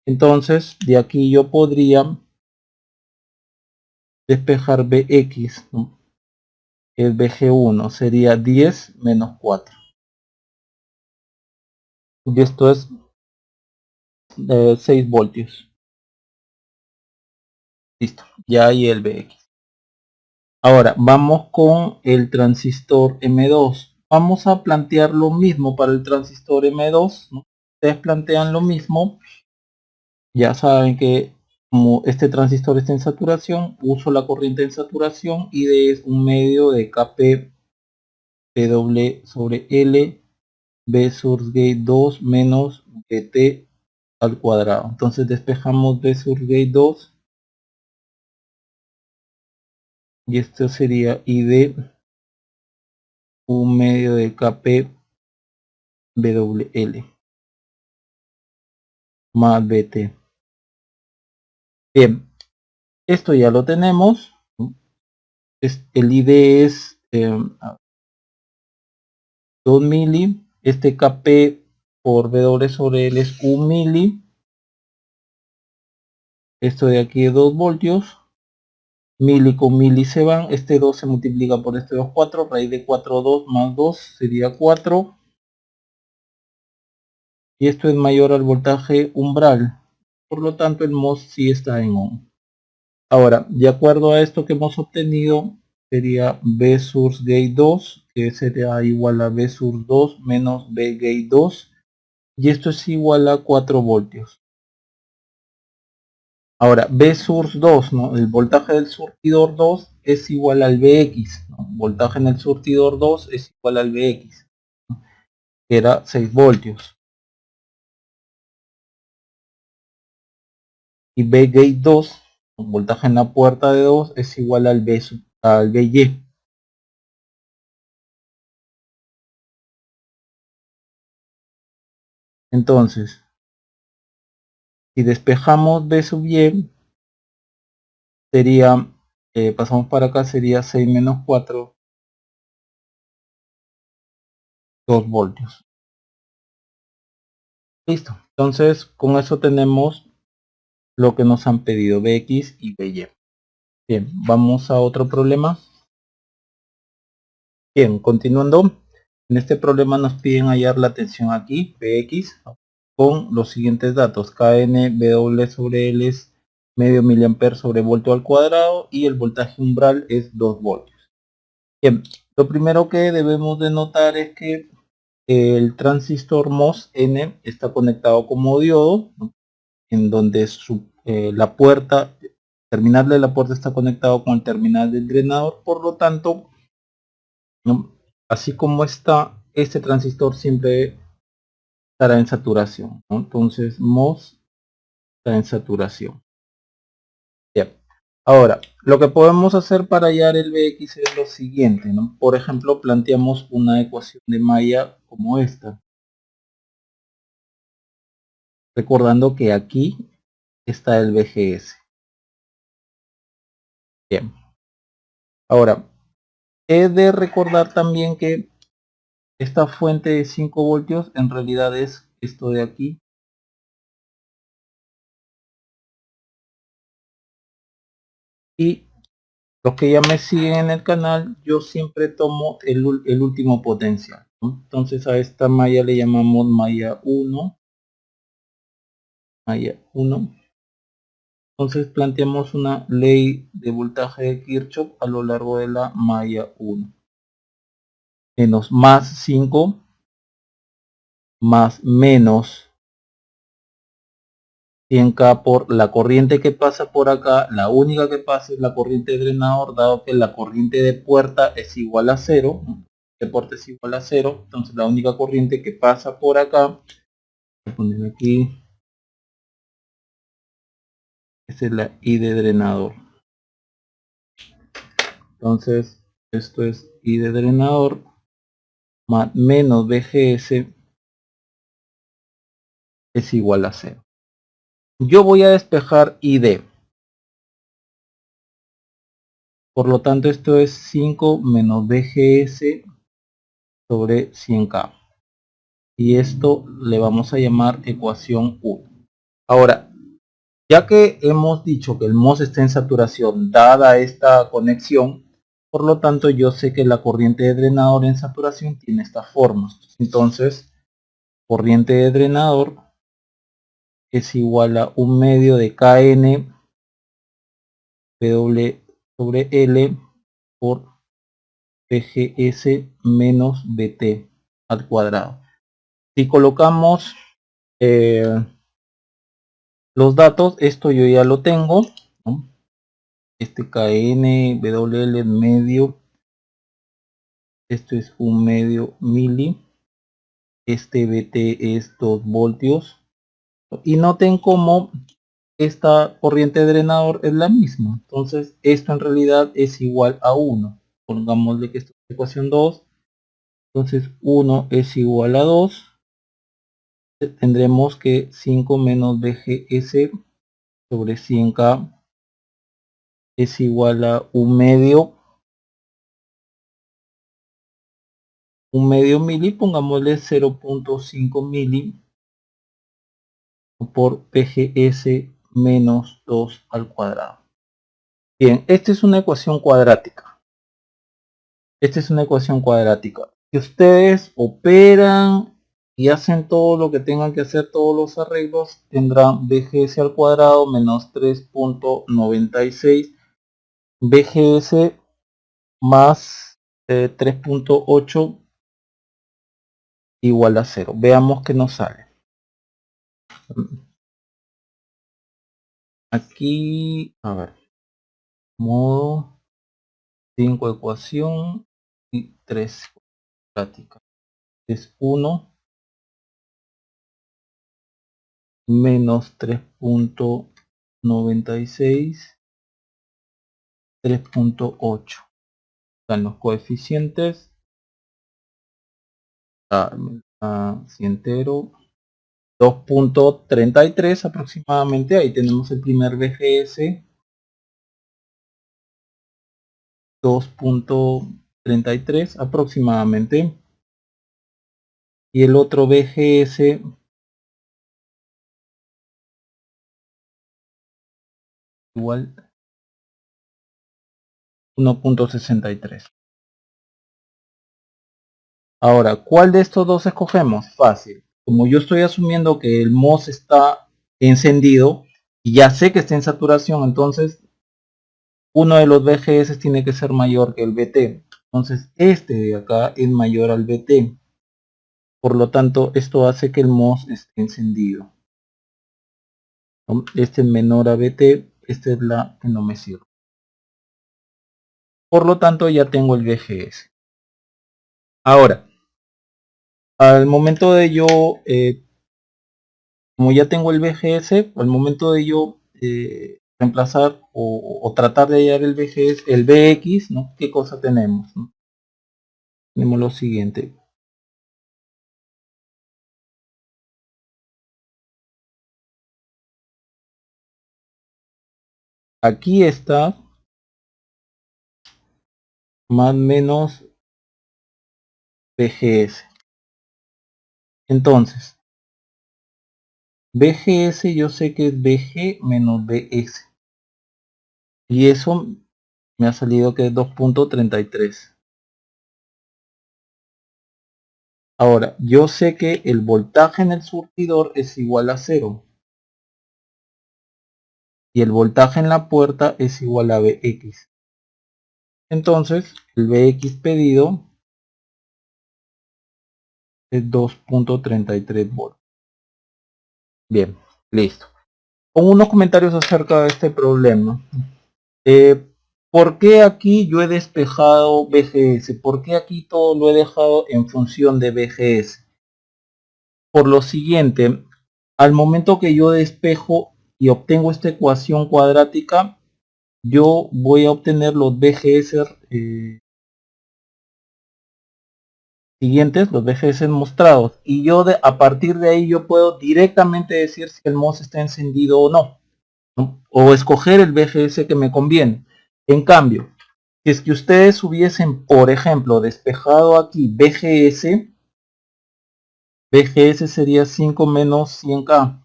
[SPEAKER 1] Entonces, de aquí yo podría despejar Bx, ¿no? El Bg1 sería 10 menos 4. Y esto es 6 voltios. Listo, ya hay el Bx. Ahora, vamos con el transistor M2. Vamos a plantear lo mismo para el transistor M2, ¿no? Ustedes plantean lo mismo. Ya saben que como este transistor está en saturación, uso la corriente en saturación y de un medio de Kp W sobre L B source gate 2 menos Bt al cuadrado. Entonces despejamos B source gate 2 y esto sería ID un medio de Kp WL más Bt. Bien, esto ya lo tenemos. El ID es 2 mili. Este Kp por W sobre L es 1 mili. Esto de aquí es 2 voltios. Mili con mili se van. Este 2 se multiplica por este 2, 4. Raíz de 4, 2 más 2 sería 4. Y esto es mayor al voltaje umbral. Por lo tanto, el MOS sí está en ON. Ahora, de acuerdo a esto que hemos obtenido, sería B source gate 2, que sería igual a B source 2 menos B gate 2. Y esto es igual a 4 voltios. Ahora, B source 2, ¿no? El voltaje del surtidor 2 es igual al Bx, ¿no? Voltaje en el surtidor 2 es igual al Bx, ¿no? Que era 6 voltios. Y B gate 2, voltaje en la puerta de 2 es igual al By. Entonces, si despejamos B sub Y, sería, pasamos para acá, sería 6 menos 4, 2 voltios. Listo. Entonces, con eso tenemos lo que nos han pedido, Bx y By. Bien, vamos a otro problema. Bien, continuando. En este problema nos piden hallar la tensión aquí, Px, con los siguientes datos. Kn, W sobre L es medio miliamper sobre voltio al cuadrado y el voltaje umbral es 2 voltios. Bien, lo primero que debemos de notar es que el transistor MOS N está conectado como diodo, ¿no? En donde la puerta, el terminal de la puerta está conectado con el terminal del drenador, por lo tanto, ¿no? Así como está, este transistor siempre estará en saturación, ¿no? Entonces MOS está en saturación. Bien. Ahora, lo que podemos hacer para hallar el Bx es lo siguiente, ¿no? Por ejemplo, planteamos una ecuación de malla como esta, recordando que aquí está el Bgs. Bien. Ahora, he de recordar también que esta fuente de 5 voltios en realidad es esto de aquí. Y los que ya me siguen en el canal, yo siempre tomo el último potencial, ¿no? Entonces a esta malla le llamamos malla 1. Malla 1. Entonces planteamos una ley de voltaje de Kirchhoff a lo largo de la malla 1. menos más 5 más menos 100K por la corriente que pasa por acá. La única que pasa es la corriente de drenador, dado que la corriente de puerta es igual a 0. De puerta es igual a 0. Entonces la única corriente que pasa por acá, voy a poner aquí, esa es la I de drenador. Entonces esto es I de drenador más menos BGS es igual a 0. Yo voy a despejar ID. Por lo tanto, esto es 5 menos BGS sobre 100K. Y esto le vamos a llamar ecuación 1. Ahora, ya que hemos dicho que el MOS está en saturación dada esta conexión, por lo tanto yo sé que la corriente de drenador en saturación tiene esta forma. Entonces, corriente de drenador es igual a 1/2 de Kn W sobre L por PGS menos BT al cuadrado. Si colocamos los datos, esto yo ya lo tengo, ¿no? Este KN, WL medio, esto es 1/2 mili, este BT es 2 voltios, y noten cómo esta corriente de drenador es la misma. Entonces esto en realidad es igual a 1. Pongámosle que esto es ecuación 2. Entonces 1 es igual a 2. Tendremos que 5 menos BGS sobre 100K es igual a 1/2 mili, pongámosle 0.5 mili por PGS menos 2 al cuadrado. Bien, esta es una ecuación cuadrática. Esta es una ecuación cuadrática. Si ustedes operan y hacen todo lo que tengan que hacer, todos los arreglos, tendrán BGS al cuadrado menos 3.96 BGS más 3.8 igual a 0. Veamos que nos sale. Aquí, a ver, modo 5 ecuación y 3 práctica. Es 1 menos 3.96, 3.8. Están los coeficientes. Si entero 2.33 aproximadamente. Ahí tenemos el primer BGS. 2.33 aproximadamente. Y el otro BGS igual 1.63. Ahora, ¿cuál de estos dos escogemos? Fácil. Como yo estoy asumiendo que el MOS está encendido y ya sé que está en saturación, entonces uno de los BGS tiene que ser mayor que el BT. Entonces este de acá es mayor al BT. Por lo tanto, esto hace que el MOS esté encendido. Este es menor a BT, esta es la que no me sirve. Por lo tanto, ya tengo el BGS. Ahora, al momento de yo, como ya tengo el BGS, al momento de yo reemplazar o tratar de hallar el BGS, el BX, ¿no? ¿Qué cosa tenemos? ¿No? Tenemos lo siguiente. Aquí está más o menos BGS. Entonces, BGS yo sé que es BG menos BS. Y eso me ha salido que es 2.33. Ahora, yo sé que el voltaje en el surtidor es igual a 0. Y el voltaje en la puerta es igual a Bx. Entonces, el Bx pedido es 2.33 voltios. Bien, listo. Con unos comentarios acerca de este problema. ¿Por qué aquí yo he despejado BGS? ¿Por qué aquí todo lo he dejado en función de BGS? Por lo siguiente, al momento que yo despejo y obtengo esta ecuación cuadrática, yo voy a obtener los BGS siguientes, los BGS mostrados, y yo a partir de ahí yo puedo directamente decir si el MOS está encendido o no, ¿no? O escoger el BGS que me conviene. En cambio, si es que ustedes hubiesen, por ejemplo, despejado aquí BGS, BGS sería 5 menos 100K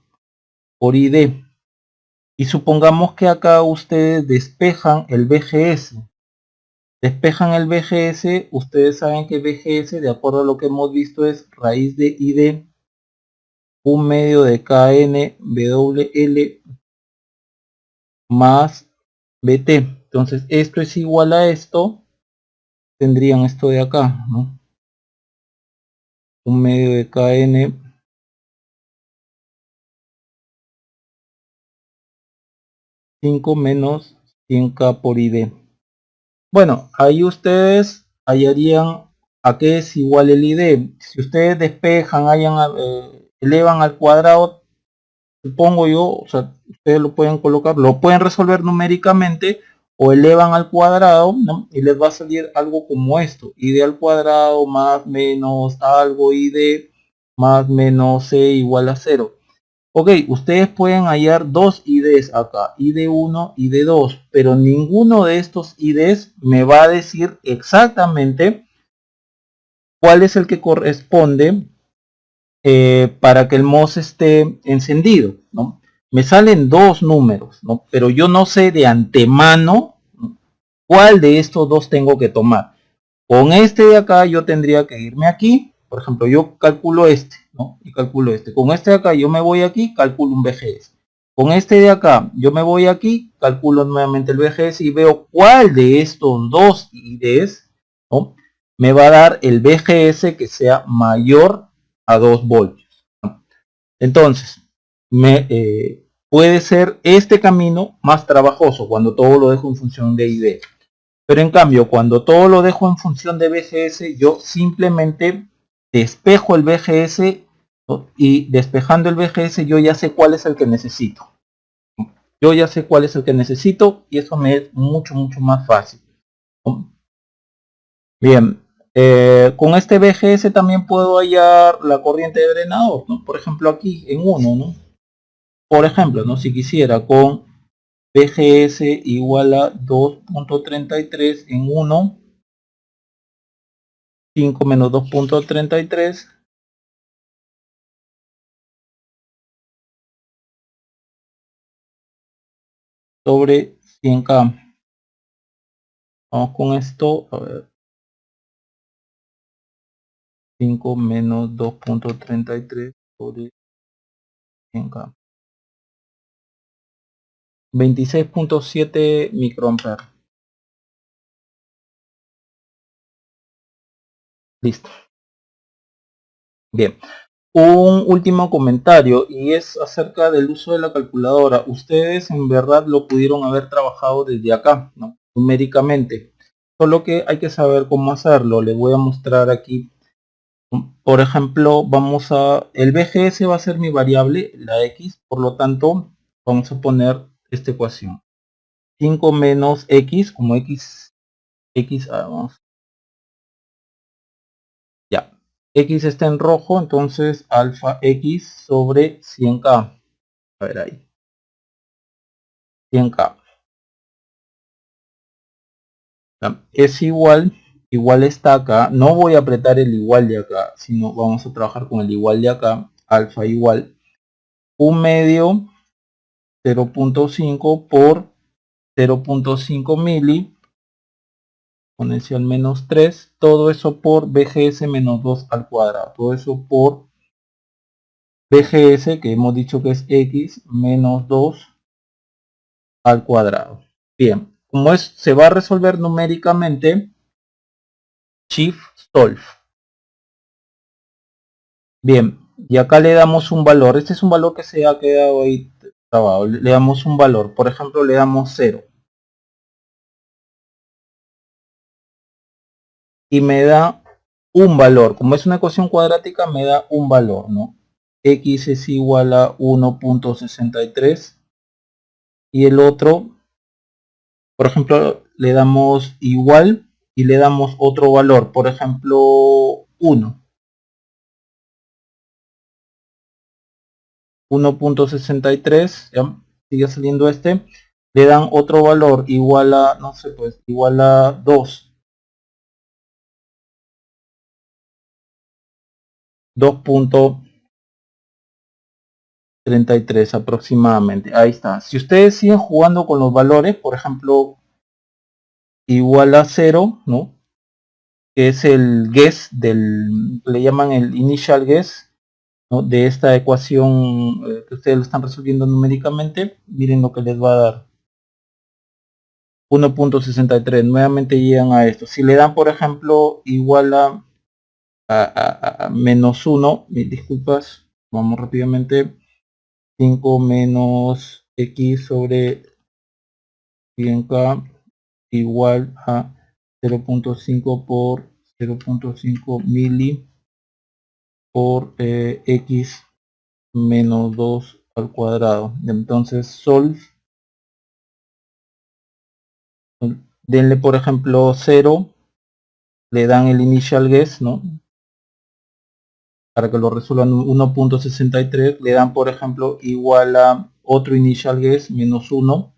[SPEAKER 1] por ID. Y supongamos que acá ustedes despejan el BGS. Despejan el BGS, ustedes saben que BGS, de acuerdo a lo que hemos visto, es raíz de ID, un medio de KN WL más BT. Entonces, esto es igual a esto, tendrían esto de acá, ¿no? Un medio de KN menos 100K por ID. Bueno, ahí ustedes hallarían a qué es igual el ID. Si ustedes despejan, elevan al cuadrado, supongo yo, o sea, ustedes lo pueden colocar, lo pueden resolver numéricamente o elevan al cuadrado, ¿no? Y les va a salir algo como esto: ID al cuadrado más menos algo ID más menos C igual a 0. Ok, ustedes pueden hallar dos IDs acá, ID1 y ID2, pero ninguno de estos IDs me va a decir exactamente cuál es el que corresponde para que el MOS esté encendido, ¿no? Me salen dos números, ¿no? Pero yo no sé de antemano, ¿no?, cuál de estos dos tengo que tomar. Con este de acá yo tendría que irme aquí, por ejemplo, yo calculo este, ¿no? Y calculo este. Con este de acá yo me voy aquí, calculo un BGS. Con este de acá yo me voy aquí, calculo nuevamente el BGS y veo cuál de estos dos IDs, ¿no?, me va a dar el BGS que sea mayor a 2 voltios, ¿no? Entonces, puede ser este camino más trabajoso cuando todo lo dejo en función de ID. Pero en cambio, cuando todo lo dejo en función de BGS, yo simplemente despejo el BGS, ¿no?, y despejando el BGS yo ya sé cuál es el que necesito. Yo ya sé cuál es el que necesito y eso me es mucho más fácil, ¿no? Bien, con este BGS también puedo hallar la corriente de drenador, ¿no? Por ejemplo aquí en 1, ¿no? Por ejemplo, ¿no?, si quisiera con BGS igual a 2.33 en 1, 5 menos 2.33 sobre 100K. Vamos con esto, a ver, 5 menos 2.33 sobre 100K. 26.7 microamperes. Listo. Bien. Un último comentario y es acerca del uso de la calculadora. Ustedes en verdad lo pudieron haber trabajado desde acá, ¿no?, numéricamente. Solo que hay que saber cómo hacerlo. Les voy a mostrar aquí. Por ejemplo, el BGS va a ser mi variable, la X, por lo tanto, vamos a poner esta ecuación. 5 menos X, como X, vamos. Ya. X está en rojo, entonces alfa X sobre 100K. A ver ahí. 100K. ¿Ya? Es igual está acá. No voy a apretar el igual de acá, sino vamos a trabajar con el igual de acá. Alfa igual 1 medio 0.5 por 0.5 mili exponencial menos 3, todo eso por BGS menos 2 al cuadrado, todo eso por BGS, que hemos dicho que es X menos 2 al cuadrado. Bien, como se va a resolver numéricamente, Shift Solve. Bien, y acá le damos un valor. Este es un valor que se ha quedado ahí trabado. Le damos un valor. Por ejemplo, le damos 0. Y me da un valor. Como es una ecuación cuadrática, me da un valor, ¿no? X es igual a 1.63. Y el otro, por ejemplo, le damos igual y le damos otro valor. Por ejemplo, 1. 1.63, ¿ya? Sigue saliendo este, le dan otro valor igual a, no sé, pues igual a 2, 2.33 aproximadamente. Ahí está. Si ustedes siguen jugando con los valores, por ejemplo, igual a 0, ¿no? Que es el guess del, le llaman el initial guess, ¿no? De esta ecuación que ustedes lo están resolviendo numéricamente, miren lo que les va a dar. 1.63, nuevamente llegan a esto. Si le dan, por ejemplo, igual a menos 1, disculpas, vamos rápidamente, 5 menos x sobre 100k igual a 0.5 por 0.5 mili por x menos 2 al cuadrado. Entonces solve, denle por ejemplo 0, le dan el initial guess, ¿no? Para que lo resuelvan 1.63, le dan por ejemplo igual a otro initial guess menos 1,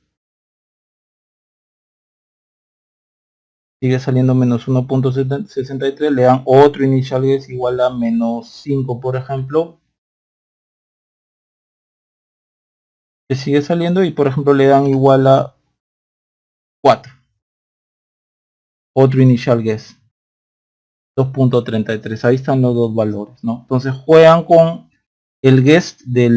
[SPEAKER 1] sigue saliendo menos 1.63, le dan otro initial guess igual a menos 5 por ejemplo, que sigue saliendo, y por ejemplo le dan igual a 4, otro initial guess 2.33. Ahí están los dos valores, ¿no? Entonces juegan con el guess de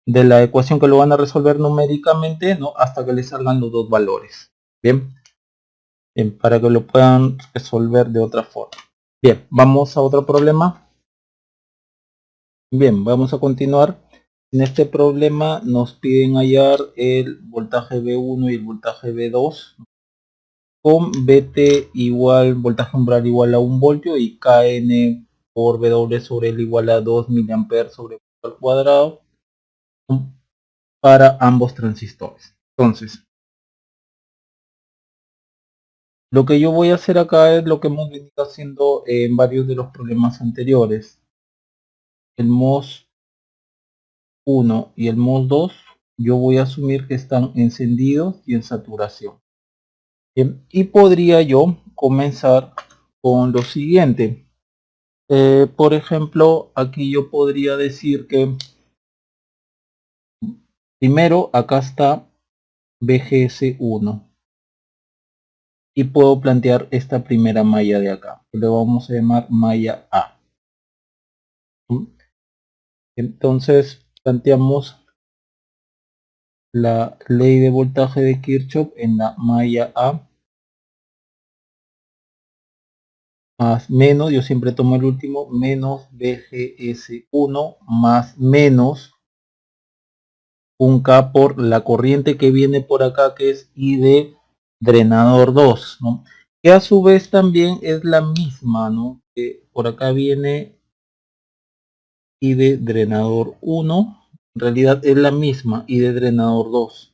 [SPEAKER 1] la ecuación que lo van a resolver numéricamente, ¿no? Hasta que les salgan los dos valores. Bien, bien, para que lo puedan resolver de otra forma. Bien, vamos a otro problema. Bien, vamos a continuar. En este problema nos piden hallar el voltaje V1 y el voltaje V2 con Vt igual, voltaje umbral igual a 1 voltio y Kn por W sobre L igual a 2 miliamperes sobre al cuadrado para ambos transistores. Entonces, lo que yo voy a hacer acá es lo que hemos venido haciendo en varios de los problemas anteriores. El MOS 1 y el MOS 2, yo voy a asumir que están encendidos y en saturación. Bien, y podría yo comenzar con lo siguiente. Por ejemplo, aquí yo podría decir que primero acá está BGS1 y puedo plantear esta primera malla de acá, que le vamos a llamar malla A. Entonces planteamos la ley de voltaje de Kirchhoff en la malla A más menos, yo siempre tomo el último, menos BGS1 más menos un K por la corriente que viene por acá, que es I de drenador 2, ¿no? Que a su vez también es la misma, ¿no? Que por acá viene I de drenador 1, en realidad es la misma I de drenador 2.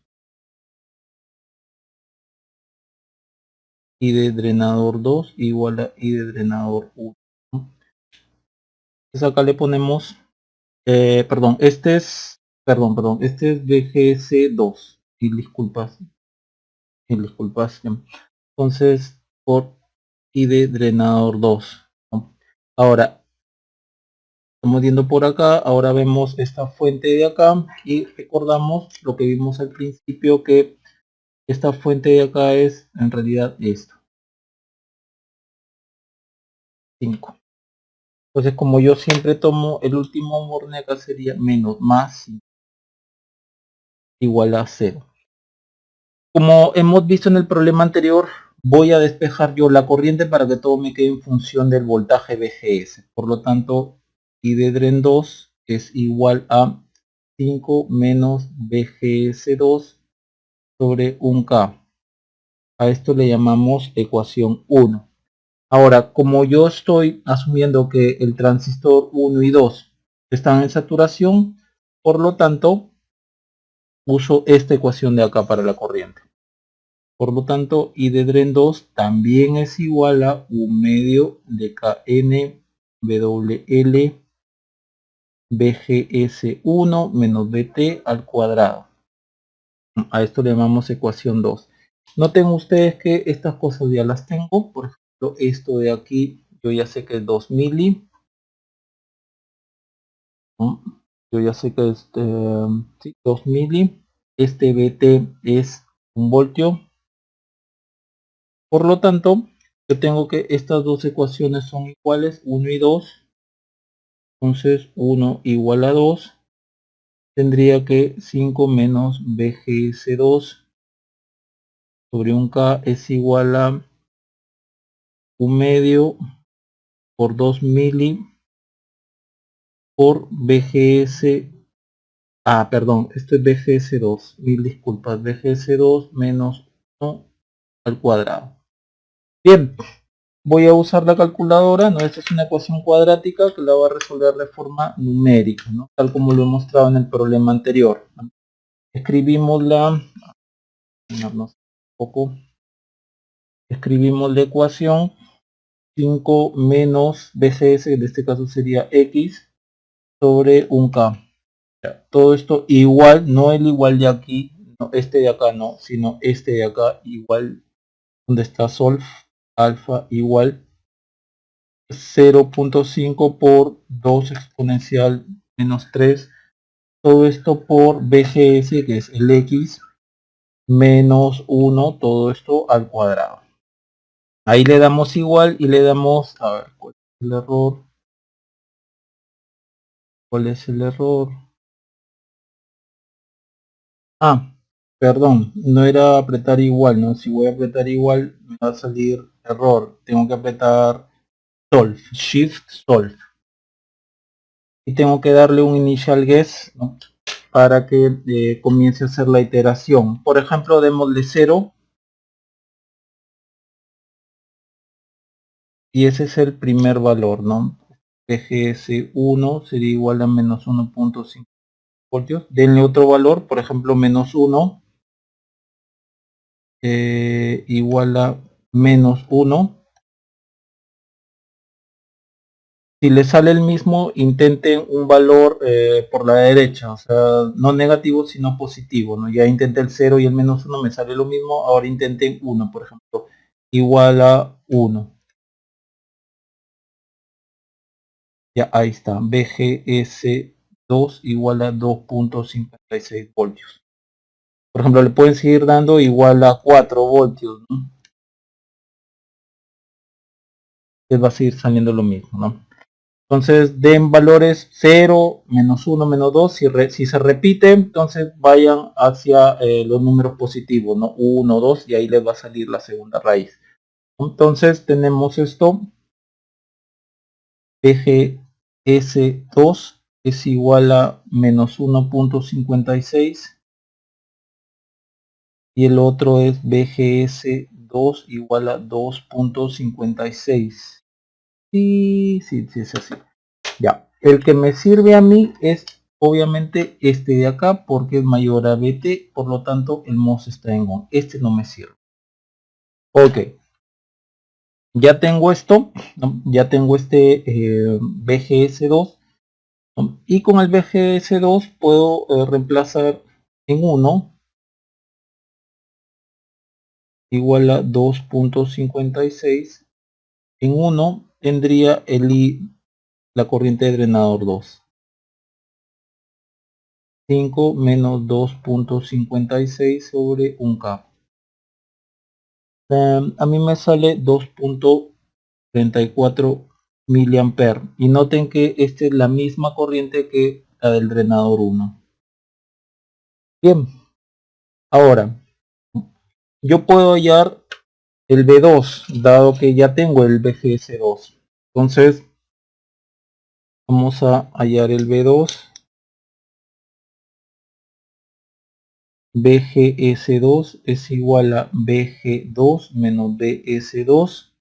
[SPEAKER 1] I de drenador 2 igual a I de drenador 1. Entonces acá le ponemos, perdón, este es BGS2. Y disculpas, entonces por I de drenador 2, ¿no? Ahora, estamos viendo por acá, ahora vemos esta fuente de acá y recordamos lo que vimos al principio, que esta fuente de acá es en realidad esto, 5. Entonces, como yo siempre tomo el último borne, acá sería menos más igual a 0. Como hemos visto en el problema anterior, voy a despejar yo la corriente para que todo me quede en función del voltaje VGS. Por lo tanto, I de dren 2 es igual a 5 menos VGS2 sobre 1K. A esto le llamamos ecuación 1. Ahora, como yo estoy asumiendo que el transistor 1 y 2 están en saturación, por lo tanto, uso esta ecuación de acá para la corriente. Por lo tanto, I de dren 2 también es igual a 1 medio de Kn WL BGS1 menos BT al cuadrado. A esto le llamamos ecuación 2. Noten ustedes que estas cosas ya las tengo. Por ejemplo, esto de aquí, yo ya sé que es 2 mili. Yo ya sé que es 2 mili. Este BT es 1 voltio. Por lo tanto, yo tengo que estas dos ecuaciones son iguales, 1 y 2. Entonces 1 igual a 2. Tendría que 5 menos BGS2 sobre 1K es igual a 1 medio por 2 mili por BGS. Perdón, esto es BGS2. Mil disculpas, BGS2 menos 1 al cuadrado. Bien, voy a usar la calculadora. No, esta es una ecuación cuadrática que la voy a resolver de forma numérica, ¿no? Tal como lo he mostrado en el problema anterior, ¿no? Escribimos la ecuación 5 menos BGS, en este caso sería X, sobre 1K. Todo esto igual, no el igual de aquí, no, este de acá no, sino este de acá igual, donde está solf, alfa igual 0.5 por 2 exponencial menos 3. Todo esto por BGS, que es el X, menos 1, todo esto al cuadrado. Ahí le damos igual y le damos, a ver, ¿cuál es el error? ¿Cuál es el error? Perdón, no era apretar igual, ¿no? Si voy a apretar igual me va a salir error. Tengo que apretar solve, shift solve. Y tengo que darle un initial guess, ¿no? Para que comience a hacer la iteración. Por ejemplo, démosle 0. Y ese es el primer valor, ¿no? PGS1 sería igual a menos 1.5 voltios. Denle otro valor, por ejemplo, menos 1 igual a menos 1. Si le sale el mismo, intenten un valor por la derecha, o sea, no negativo sino positivo, ¿no? Ya intenté el 0 y el menos 1, me sale lo mismo, ahora intenten 1, por ejemplo, igual a 1. Ya ahí está, BGS2 igual a 2.56 voltios. Por ejemplo, le pueden seguir dando igual a 4 voltios, ¿no? Les va a seguir saliendo lo mismo, ¿no? Entonces den valores 0, menos 1, menos 2. Si se repite, entonces vayan hacia los números positivos, ¿no? 1, 2 y ahí les va a salir la segunda raíz. Entonces tenemos esto. Eje S2 es igual a menos 1.56 y el otro es BGS2 igual a 2.56. Sí, es así. Ya, el que me sirve a mí es obviamente este de acá porque es mayor a BT, por lo tanto el MOS está en ON. Este no me sirve. Ok, ya tengo esto, ¿no? Ya tengo este BGS2, ¿no? Y con el BGS2 puedo reemplazar en 1 igual a 2.56. En 1 tendría la corriente de drenador 2. 5 menos 2.56 sobre 1K. A mí me sale 2.34 miliamperes. Y noten que esta es la misma corriente que la del drenador 1. Bien, ahora yo puedo hallar el B2, dado que ya tengo el BGS2. Entonces, vamos a hallar el B2. BGS2 es igual a BG2 menos BS2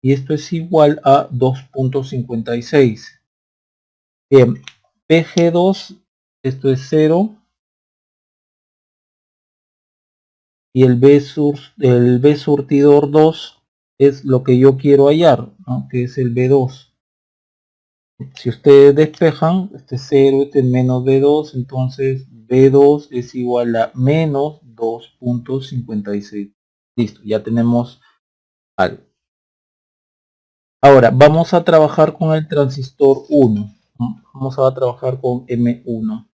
[SPEAKER 1] y esto es igual a 2.56. Bien, BG2, esto es 0 y el B surtidor 2 es lo que yo quiero hallar, ¿no? Que es el B2. Si ustedes despejan, este es 0, este es menos B2, entonces B2 es igual a menos 2.56. Listo, ya tenemos algo. Ahora, vamos a trabajar con el transistor 1. Vamos a trabajar con M1.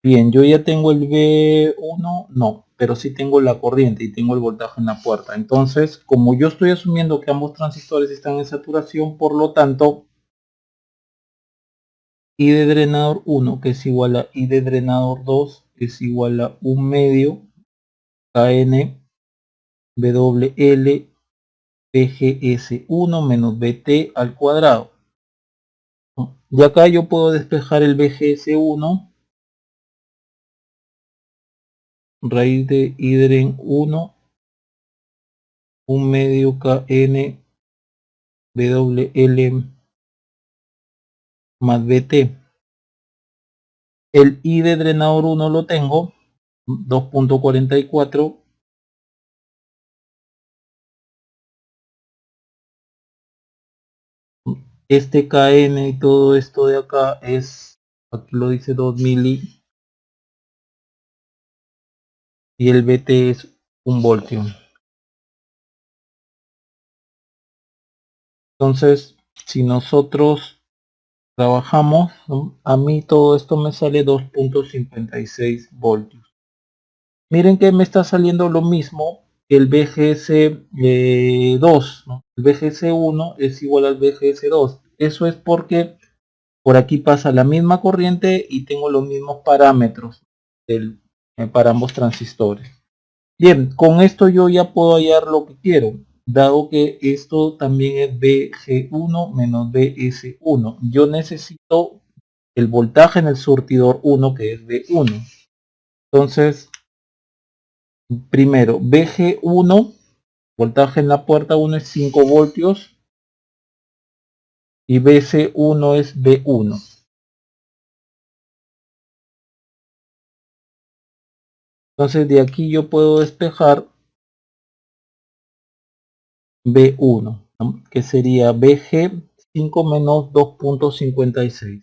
[SPEAKER 1] Bien, yo ya tengo el B1, no, pero sí tengo la corriente y tengo el voltaje en la puerta. Entonces, como yo estoy asumiendo que ambos transistores están en saturación, por lo tanto, I de drenador 1, que es igual a I de drenador 2, es igual a 1 medio KN WL BGS1 menos BT al cuadrado. Y acá yo puedo despejar el BGS1, raíz de I 1, 1 medio KN WL más BT. El I de drenador 1 lo tengo, 2.44. Este KN y todo esto de acá es, aquí lo dice 2 mili. Y el BT es 1 voltio. Entonces, si nosotros trabajamos, ¿no? A mí todo esto me sale 2.56 voltios. Miren que me está saliendo lo mismo que el BGS2, ¿no? El BGS1 es igual al BGS2. Eso es porque por aquí pasa la misma corriente y tengo los mismos parámetros para ambos transistores. Bien, con esto yo ya puedo hallar lo que quiero, dado que esto también es BG1 menos BS1. Yo necesito el voltaje en el surtidor 1, que es B1. Entonces, primero, BG1, voltaje en la puerta 1 es 5 voltios y BC1 es B1. Entonces, de aquí yo puedo despejar B1, ¿no? Que sería BG5 menos 2.56.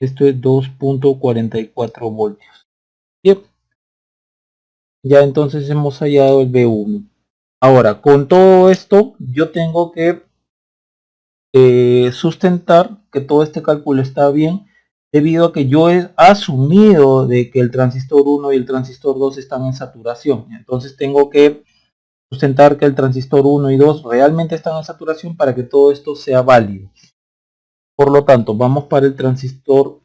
[SPEAKER 1] Esto es 2.44 voltios. Bien, ya entonces hemos hallado el B1. Ahora, con todo esto, yo tengo que sustentar que todo este cálculo está bien, debido a que yo he asumido de que el transistor 1 y el transistor 2 están en saturación. Entonces tengo que sustentar que el transistor 1 y 2 realmente están en saturación para que todo esto sea válido. Por lo tanto, vamos para el transistor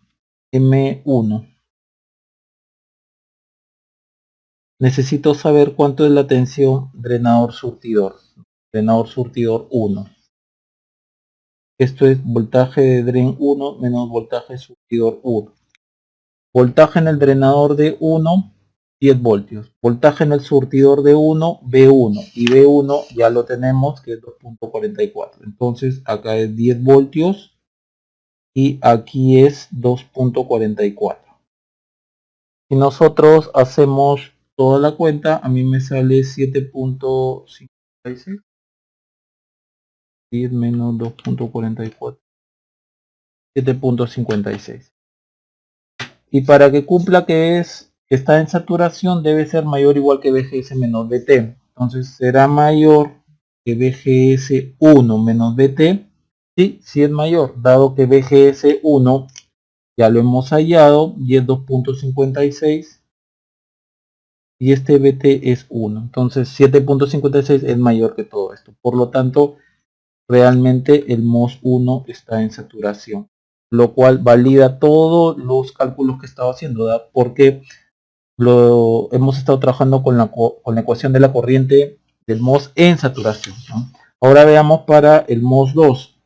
[SPEAKER 1] M1. Necesito saber cuánto es la tensión drenador surtidor. Drenador surtidor 1. Esto es voltaje de dren 1 menos voltaje surtidor 1. Voltaje en el drenador de 1, 10 voltios. Voltaje en el surtidor de 1, B1. Y B1 ya lo tenemos, que es 2.44. Entonces acá es 10 voltios y aquí es 2.44. Si nosotros hacemos toda la cuenta, a mí me sale 7.56. 10 menos 2.44. 7.56. Y para que cumpla que está en saturación, debe ser mayor o igual que BGS menos BT. Entonces será mayor que BGS 1 menos BT. Sí, sí es mayor, dado que BGS 1 ya lo hemos hallado y es 2.56 y este BT es 1. Entonces 7.56 es mayor que todo esto. Por lo tanto, realmente el MOS 1 está en saturación. lo cual valida todos los cálculos que estaba haciendo, ¿verdad? Porque hemos estado trabajando con la ecuación de la corriente del MOS en saturación, ¿no? Ahora veamos para el MOS 2.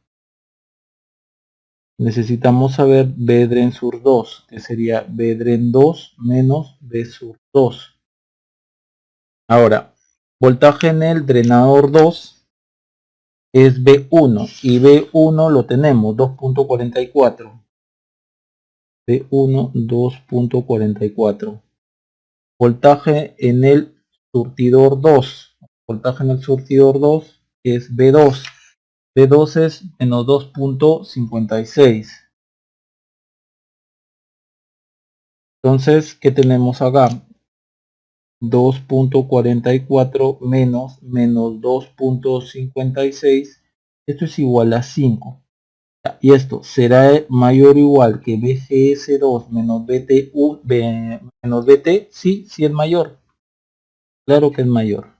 [SPEAKER 1] Necesitamos saber B dren sur 2, que sería B dren 2 menos B sur 2. Ahora, voltaje en el drenador 2 es B1 y B1 lo tenemos 2.44. B1 2.44. Voltaje en el surtidor 2. Voltaje en el surtidor 2 es B2. B2 es menos 2.56. Entonces, ¿qué tenemos acá? 2.44 menos 2.56. Esto es igual a 5. Y esto será mayor o igual que BGS2 menos menos BT. Sí, sí es mayor. Claro que es mayor.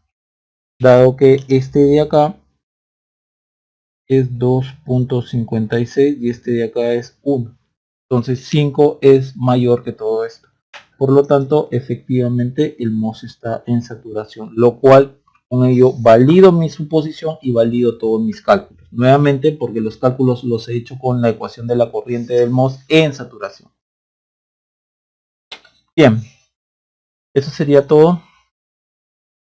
[SPEAKER 1] Dado que este de acá es 2.56 y este de acá es 1. Entonces 5 es mayor que todo esto. Por lo tanto, efectivamente el MOS está en saturación, lo cual con ello valido mi suposición y valido todos mis cálculos. Nuevamente porque los cálculos los he hecho con la ecuación de la corriente del MOS en saturación. Bien, eso sería todo.